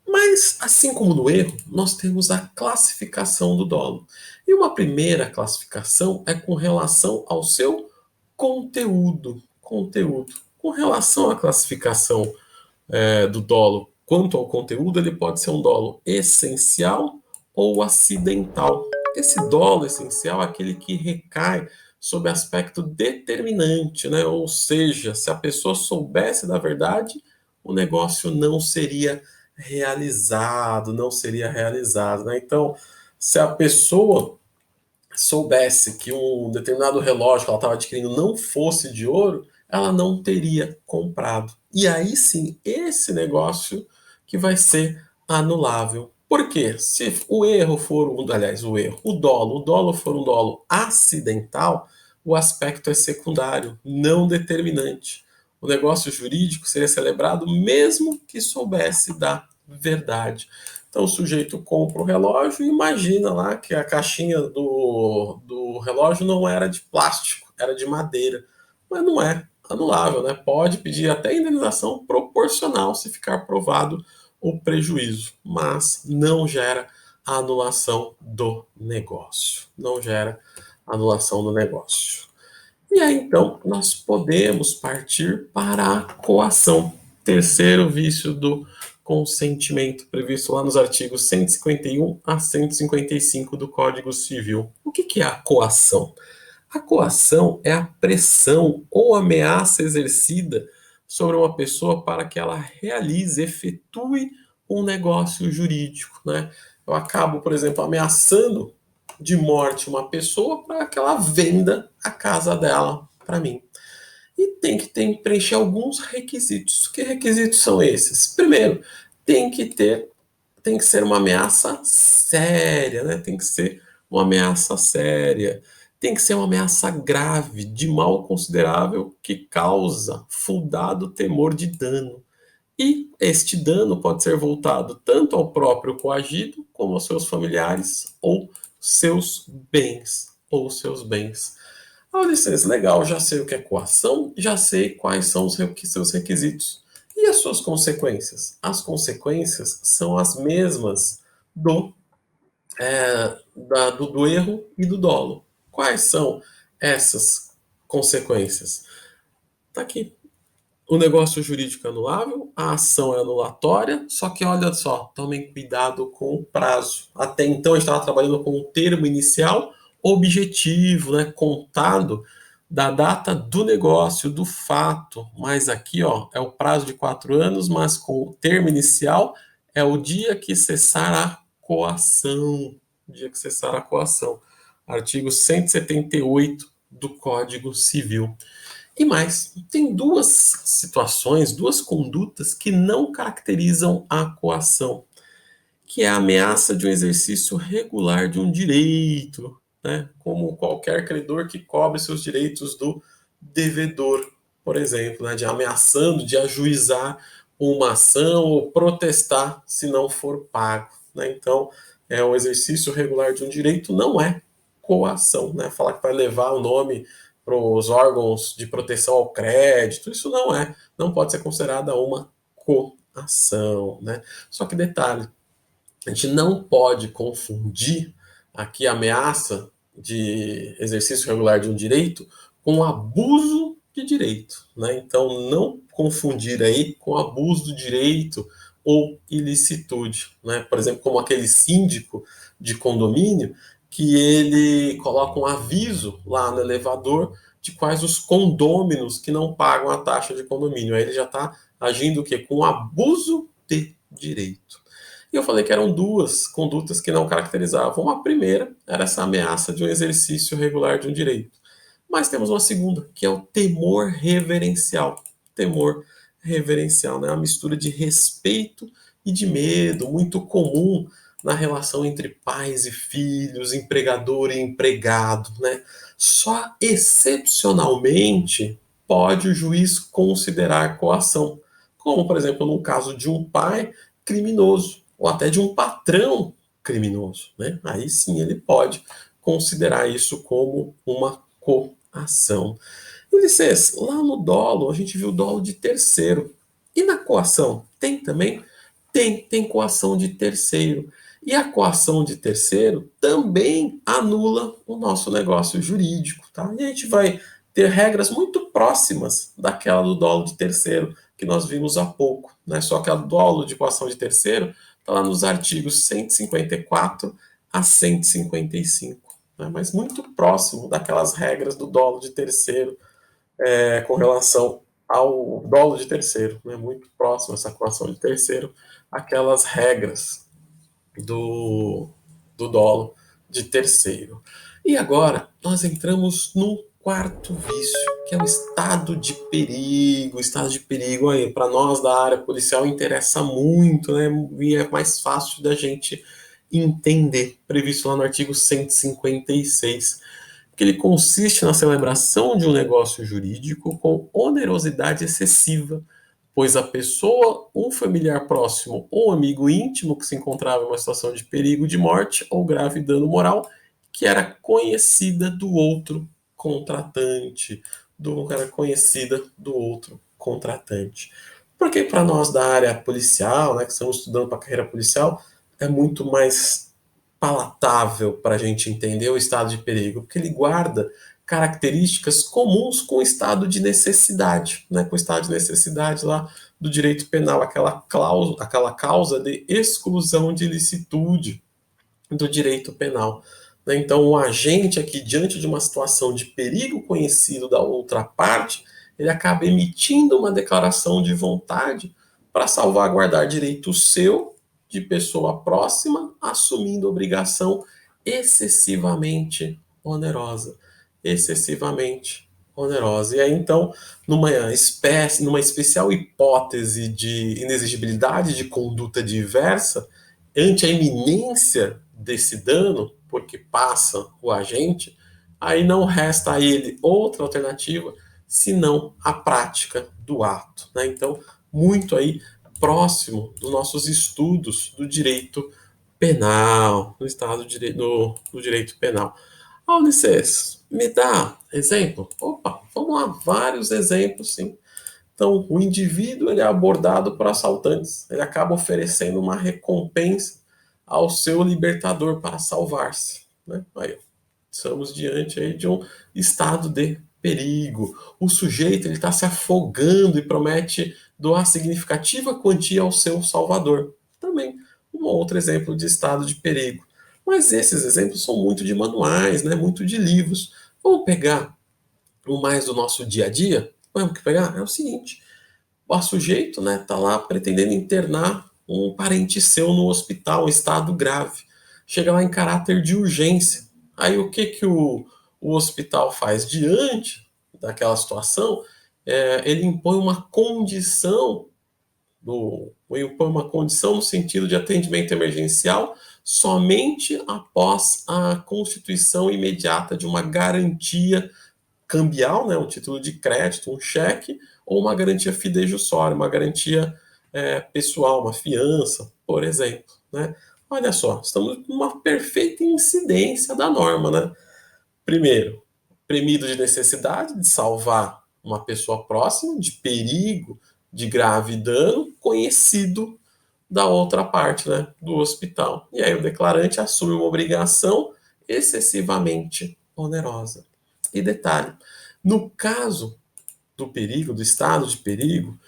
mas assim como no erro, nós temos a classificação do dolo. E uma primeira classificação é com relação ao seu conteúdo. Conteúdo. Com relação à classificação do dolo quanto ao conteúdo, ele pode ser um dolo essencial ou acidental. Esse dolo essencial é aquele que recai sobre aspecto determinante, né? Ou seja, se a pessoa soubesse da verdade, o negócio não seria realizado, não seria realizado, né? Então, se a pessoa soubesse que um determinado relógio que ela estava adquirindo não fosse de ouro, ela não teria comprado. E aí sim, esse negócio que vai ser anulável. Por quê? Se o erro for, aliás, o dolo for um dolo acidental, o aspecto é secundário, não determinante. O negócio jurídico seria celebrado mesmo que soubesse da verdade. Então o sujeito compra o relógio e imagina lá que a caixinha do relógio não era de plástico, era de madeira. Mas não é anulável, né? Pode pedir até indenização proporcional se ficar provado o prejuízo, mas não gera a anulação do negócio. Não gera anulação do negócio. E aí, então, nós podemos partir para a coação. Terceiro vício do consentimento, previsto lá nos artigos 151 a 155 do Código Civil. O que é a coação? A coação é a pressão ou ameaça exercida sobre uma pessoa para que ela realize, efetue um negócio jurídico, né? Eu acabo, por exemplo, ameaçando de morte uma pessoa para que ela venda a casa dela para mim. E tem que preencher alguns requisitos. Que requisitos são esses? Primeiro, tem que ser uma ameaça séria, né? Tem que ser uma ameaça séria. Tem que ser uma ameaça grave, de mal considerável, que causa fundado temor de dano. E este dano pode ser voltado tanto ao próprio coagido, como aos seus familiares ou seus bens. Ah, licença, legal, já sei o que é coação, já sei quais são os seus requisitos. E as suas consequências? As consequências são as mesmas do, do erro e do dolo. Quais são essas consequências? Está aqui. O negócio jurídico é anulável, a ação é anulatória, só que olha só, tomem cuidado com o prazo. Até então a gente estava trabalhando com o termo inicial objetivo, né, contado da data do negócio, do fato. Mas aqui, ó, é o prazo de 4 anos, mas com o termo inicial é o dia que cessar a coação. O dia que cessar a coação. Artigo 178 do Código Civil. E mais, tem duas situações, duas condutas que não caracterizam a coação, que é a ameaça de um exercício regular de um direito, né? Como qualquer credor que cobre seus direitos do devedor, por exemplo, né? De ameaçando de ajuizar uma ação ou protestar se não for pago, né? Então, o exercício regular de um direito não é coação, né? Falar que vai levar o nome para os órgãos de proteção ao crédito, isso não pode ser considerada uma coação, né? Só que detalhe, a gente não pode confundir aqui a ameaça de exercício regular de um direito com abuso de direito, né? Então, não confundir aí com abuso do direito ou ilicitude, né? Por exemplo, como aquele síndico de condomínio que ele coloca um aviso lá no elevador de quais os condôminos que não pagam a taxa de condomínio. Aí ele já está agindo o quê? Com abuso de direito. E eu falei que eram duas condutas que não caracterizavam. A primeira era essa ameaça de um exercício regular de um direito. Mas temos uma segunda, que é o temor reverencial. Temor reverencial, né? Uma mistura de respeito e de medo, muito comum na relação entre pais e filhos, empregador e empregado, né? Só excepcionalmente pode o juiz considerar coação, como, por exemplo, no caso de um pai criminoso, ou até de um patrão criminoso, né? Aí sim ele pode considerar isso como uma coação. Ulisses, lá no dolo, a gente viu dolo de terceiro. E na coação? Tem também? Tem coação de terceiro. E a coação de terceiro também anula o nosso negócio jurídico, tá? E a gente vai ter regras muito próximas daquela do dolo de terceiro que nós vimos há pouco, né? Só que a dolo de coação de terceiro está lá nos artigos 154 a 155, né? Mas muito próximo daquelas regras do dolo de terceiro, com relação ao dolo de terceiro, né? Muito próximo essa coação de terceiro, aquelas regras do, do dolo de terceiro. E agora nós entramos num quarto vício, que é o estado de perigo. O estado de perigo aí, para nós da área policial, interessa muito, né? E é mais fácil da gente entender, previsto lá no artigo 156, que ele consiste na celebração de um negócio jurídico com onerosidade excessiva, pois a pessoa, um familiar próximo ou amigo íntimo que se encontrava em uma situação de perigo de morte ou grave dano moral, que era conhecida do outro contratante, era conhecida do outro contratante. Porque para nós da área policial, né, que estamos estudando para a carreira policial, é muito mais palatável para a gente entender o estado de perigo, porque ele guarda características comuns com o estado de necessidade, né? Com o estado de necessidade lá do direito penal, aquela causa de exclusão de ilicitude do direito penal. Né? Então, o agente aqui, diante de uma situação de perigo conhecido da outra parte, ele acaba emitindo uma declaração de vontade para salvaguardar direito seu de pessoa próxima, assumindo obrigação excessivamente onerosa. Excessivamente onerosa. E aí, então, numa especial hipótese de inexigibilidade de conduta diversa, ante a iminência desse dano, porque passa o agente, aí não resta a ele outra alternativa senão a prática do ato, né? Então, muito aí próximo dos nossos estudos do direito penal, no estado do direito penal. Ulisses, me dá exemplo? Opa, vamos lá, vários exemplos, sim. Então, o indivíduo ele é abordado por assaltantes. Ele acaba oferecendo uma recompensa ao seu libertador para salvar-se. Né? Aí, estamos diante aí de um estado de perigo. O sujeito está se afogando e promete doar significativa quantia ao seu salvador. Também um outro exemplo de estado de perigo. Mas esses exemplos são muito de manuais, né? Muito de livros. Vamos pegar o mais do nosso dia a dia? Vamos pegar? É o seguinte: o sujeito, né, tá lá pretendendo internar um parente seu no hospital, em estado grave. Chega lá em caráter de urgência. Aí o que que o hospital faz? Diante daquela situação, ele impõe uma condição, impõe uma condição no sentido de atendimento emergencial somente após a constituição imediata de uma garantia cambial, né, um título de crédito, um cheque, ou uma garantia fidejussória, uma garantia pessoal, uma fiança, por exemplo. Né? Olha só, estamos numa perfeita incidência da norma. Né? Primeiro, premido de necessidade de salvar uma pessoa próxima, de perigo, de grave dano, conhecido da outra parte, né, do hospital. E aí o declarante assume uma obrigação excessivamente onerosa. E detalhe, no caso do perigo, do estado de perigo,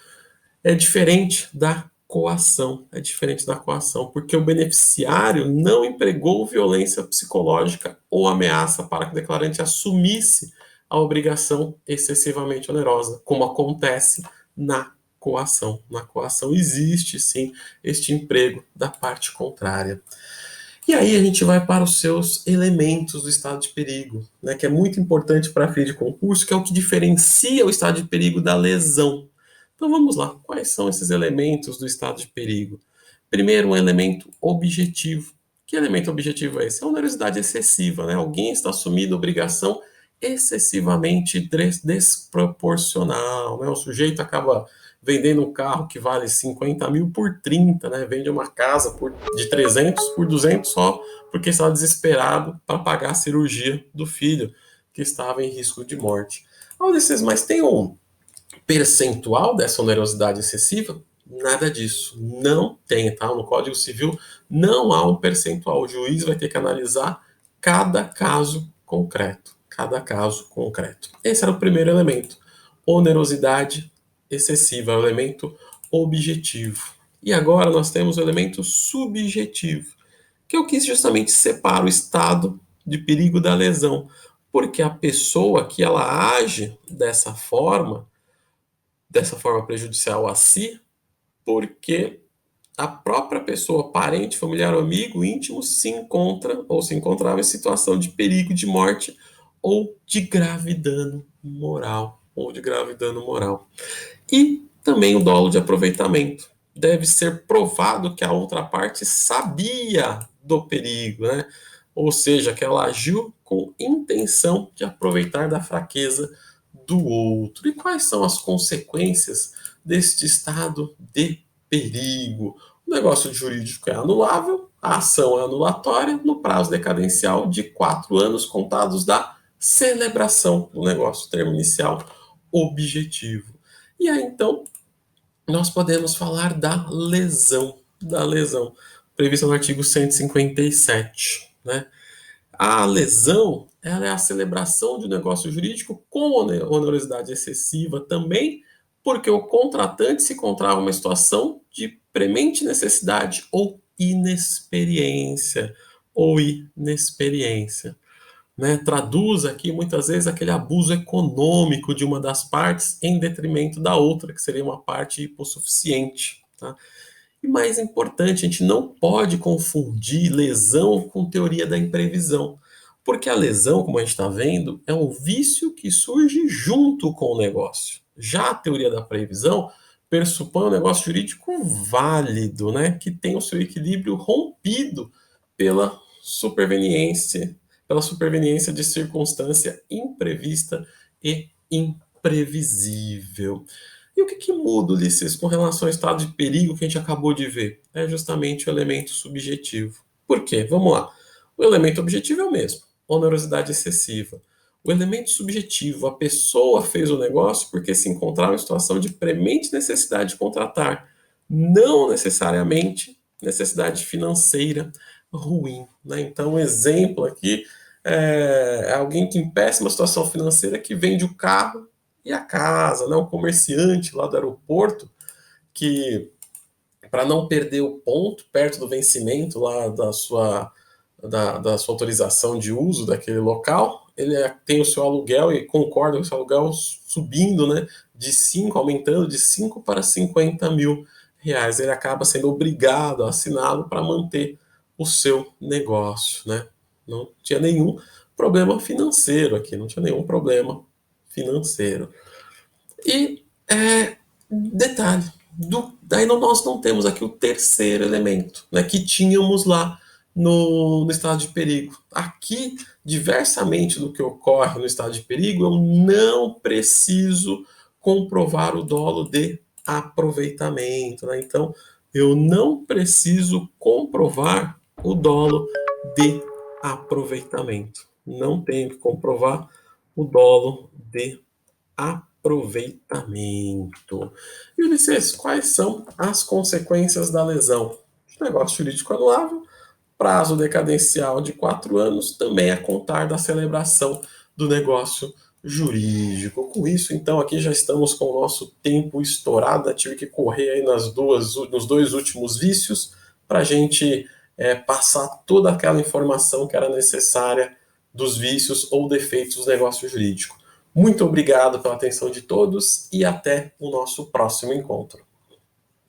é diferente da coação. É diferente da coação, porque o beneficiário não empregou violência psicológica ou ameaça para que o declarante assumisse a obrigação excessivamente onerosa, como acontece na coação. Na coação existe, sim, este emprego da parte contrária. E aí a gente vai para os seus elementos do estado de perigo, né, que é muito importante para a fim de concurso, que é o que diferencia o estado de perigo da lesão. Então vamos lá, quais são esses elementos do estado de perigo? Primeiro, um elemento objetivo. Que elemento objetivo é esse? É a onerosidade excessiva, né? Alguém está assumindo obrigação excessivamente desproporcional, né? O sujeito acaba vendendo um carro que vale 50 mil por 30, né? Vende uma casa de 300 por 200 só porque estava desesperado para pagar a cirurgia do filho que estava em risco de morte. Mas tem um percentual dessa onerosidade excessiva? Nada disso. Não tem, tá? No Código Civil não há um percentual. O juiz vai ter que analisar cada caso concreto. Cada caso concreto. Esse era o primeiro elemento. Onerosidade excessiva, é o elemento objetivo. E agora nós temos o elemento subjetivo, que eu quis justamente separar o estado de perigo da lesão, porque a pessoa que ela age dessa forma prejudicial a si, porque a própria pessoa, parente, familiar, amigo, íntimo, se encontra ou se encontrava em situação de perigo de morte ou de grave dano moral. Ou de grave dano moral. E também o dolo de aproveitamento. Deve ser provado que a outra parte sabia do perigo, né? Ou seja, que ela agiu com intenção de aproveitar da fraqueza do outro. E quais são as consequências deste estado de perigo? O negócio jurídico é anulável, a ação é anulatória no prazo decadencial de 4 anos contados da celebração do negócio, termo inicial objetivo. E aí, então, nós podemos falar da lesão, prevista no artigo 157, né? A lesão, ela é a celebração de um negócio jurídico com onerosidade excessiva também, porque o contratante se encontrava em uma situação de premente necessidade ou inexperiência, né? Traduz aqui muitas vezes aquele abuso econômico de uma das partes em detrimento da outra, que seria uma parte hipossuficiente. Tá? E mais importante, a gente não pode confundir lesão com teoria da imprevisão, porque a lesão, como a gente está vendo, é um vício que surge junto com o negócio. Já a teoria da previsão pressupõe um negócio jurídico válido, né, que tem o seu equilíbrio rompido pela superveniência, de circunstância imprevista e imprevisível. E o que muda, Ulisses, com relação ao estado de perigo que a gente acabou de ver? É justamente o elemento subjetivo. Por quê? Vamos lá. O elemento objetivo é o mesmo, onerosidade excessiva. O elemento subjetivo, a pessoa fez o negócio porque se encontrava em situação de premente necessidade de contratar, não necessariamente necessidade financeira ruim, né? Então, um exemplo aqui é alguém que em péssima situação financeira que vende o carro e a casa, né? Um comerciante lá do aeroporto que, para não perder o ponto perto do vencimento lá da sua autorização de uso daquele local, ele tem o seu aluguel e concorda com o seu aluguel subindo, né, aumentando de 5 para 50 mil reais. Ele acaba sendo obrigado a assiná-lo para manter o seu negócio, né? Não tinha nenhum problema financeiro aqui, não tinha nenhum problema financeiro. E detalhe, daí nós não temos aqui o terceiro elemento, né, que tínhamos lá no estado de perigo. Aqui, diversamente do que ocorre no estado de perigo, eu não preciso comprovar o dolo de aproveitamento. Né? Então, eu não preciso comprovar o dolo de aproveitamento. Não tenho que comprovar o dolo de aproveitamento. E Ulisses, quais são as consequências da lesão? Negócio jurídico anulável, prazo decadencial de 4 anos, também a contar da celebração do negócio jurídico. Com isso, então, aqui já estamos com o nosso tempo estourado. Tive que correr aí nos dois últimos vícios para a gente passar toda aquela informação que era necessária dos vícios ou defeitos do negócio jurídico. Muito obrigado pela atenção de todos e até o nosso próximo encontro.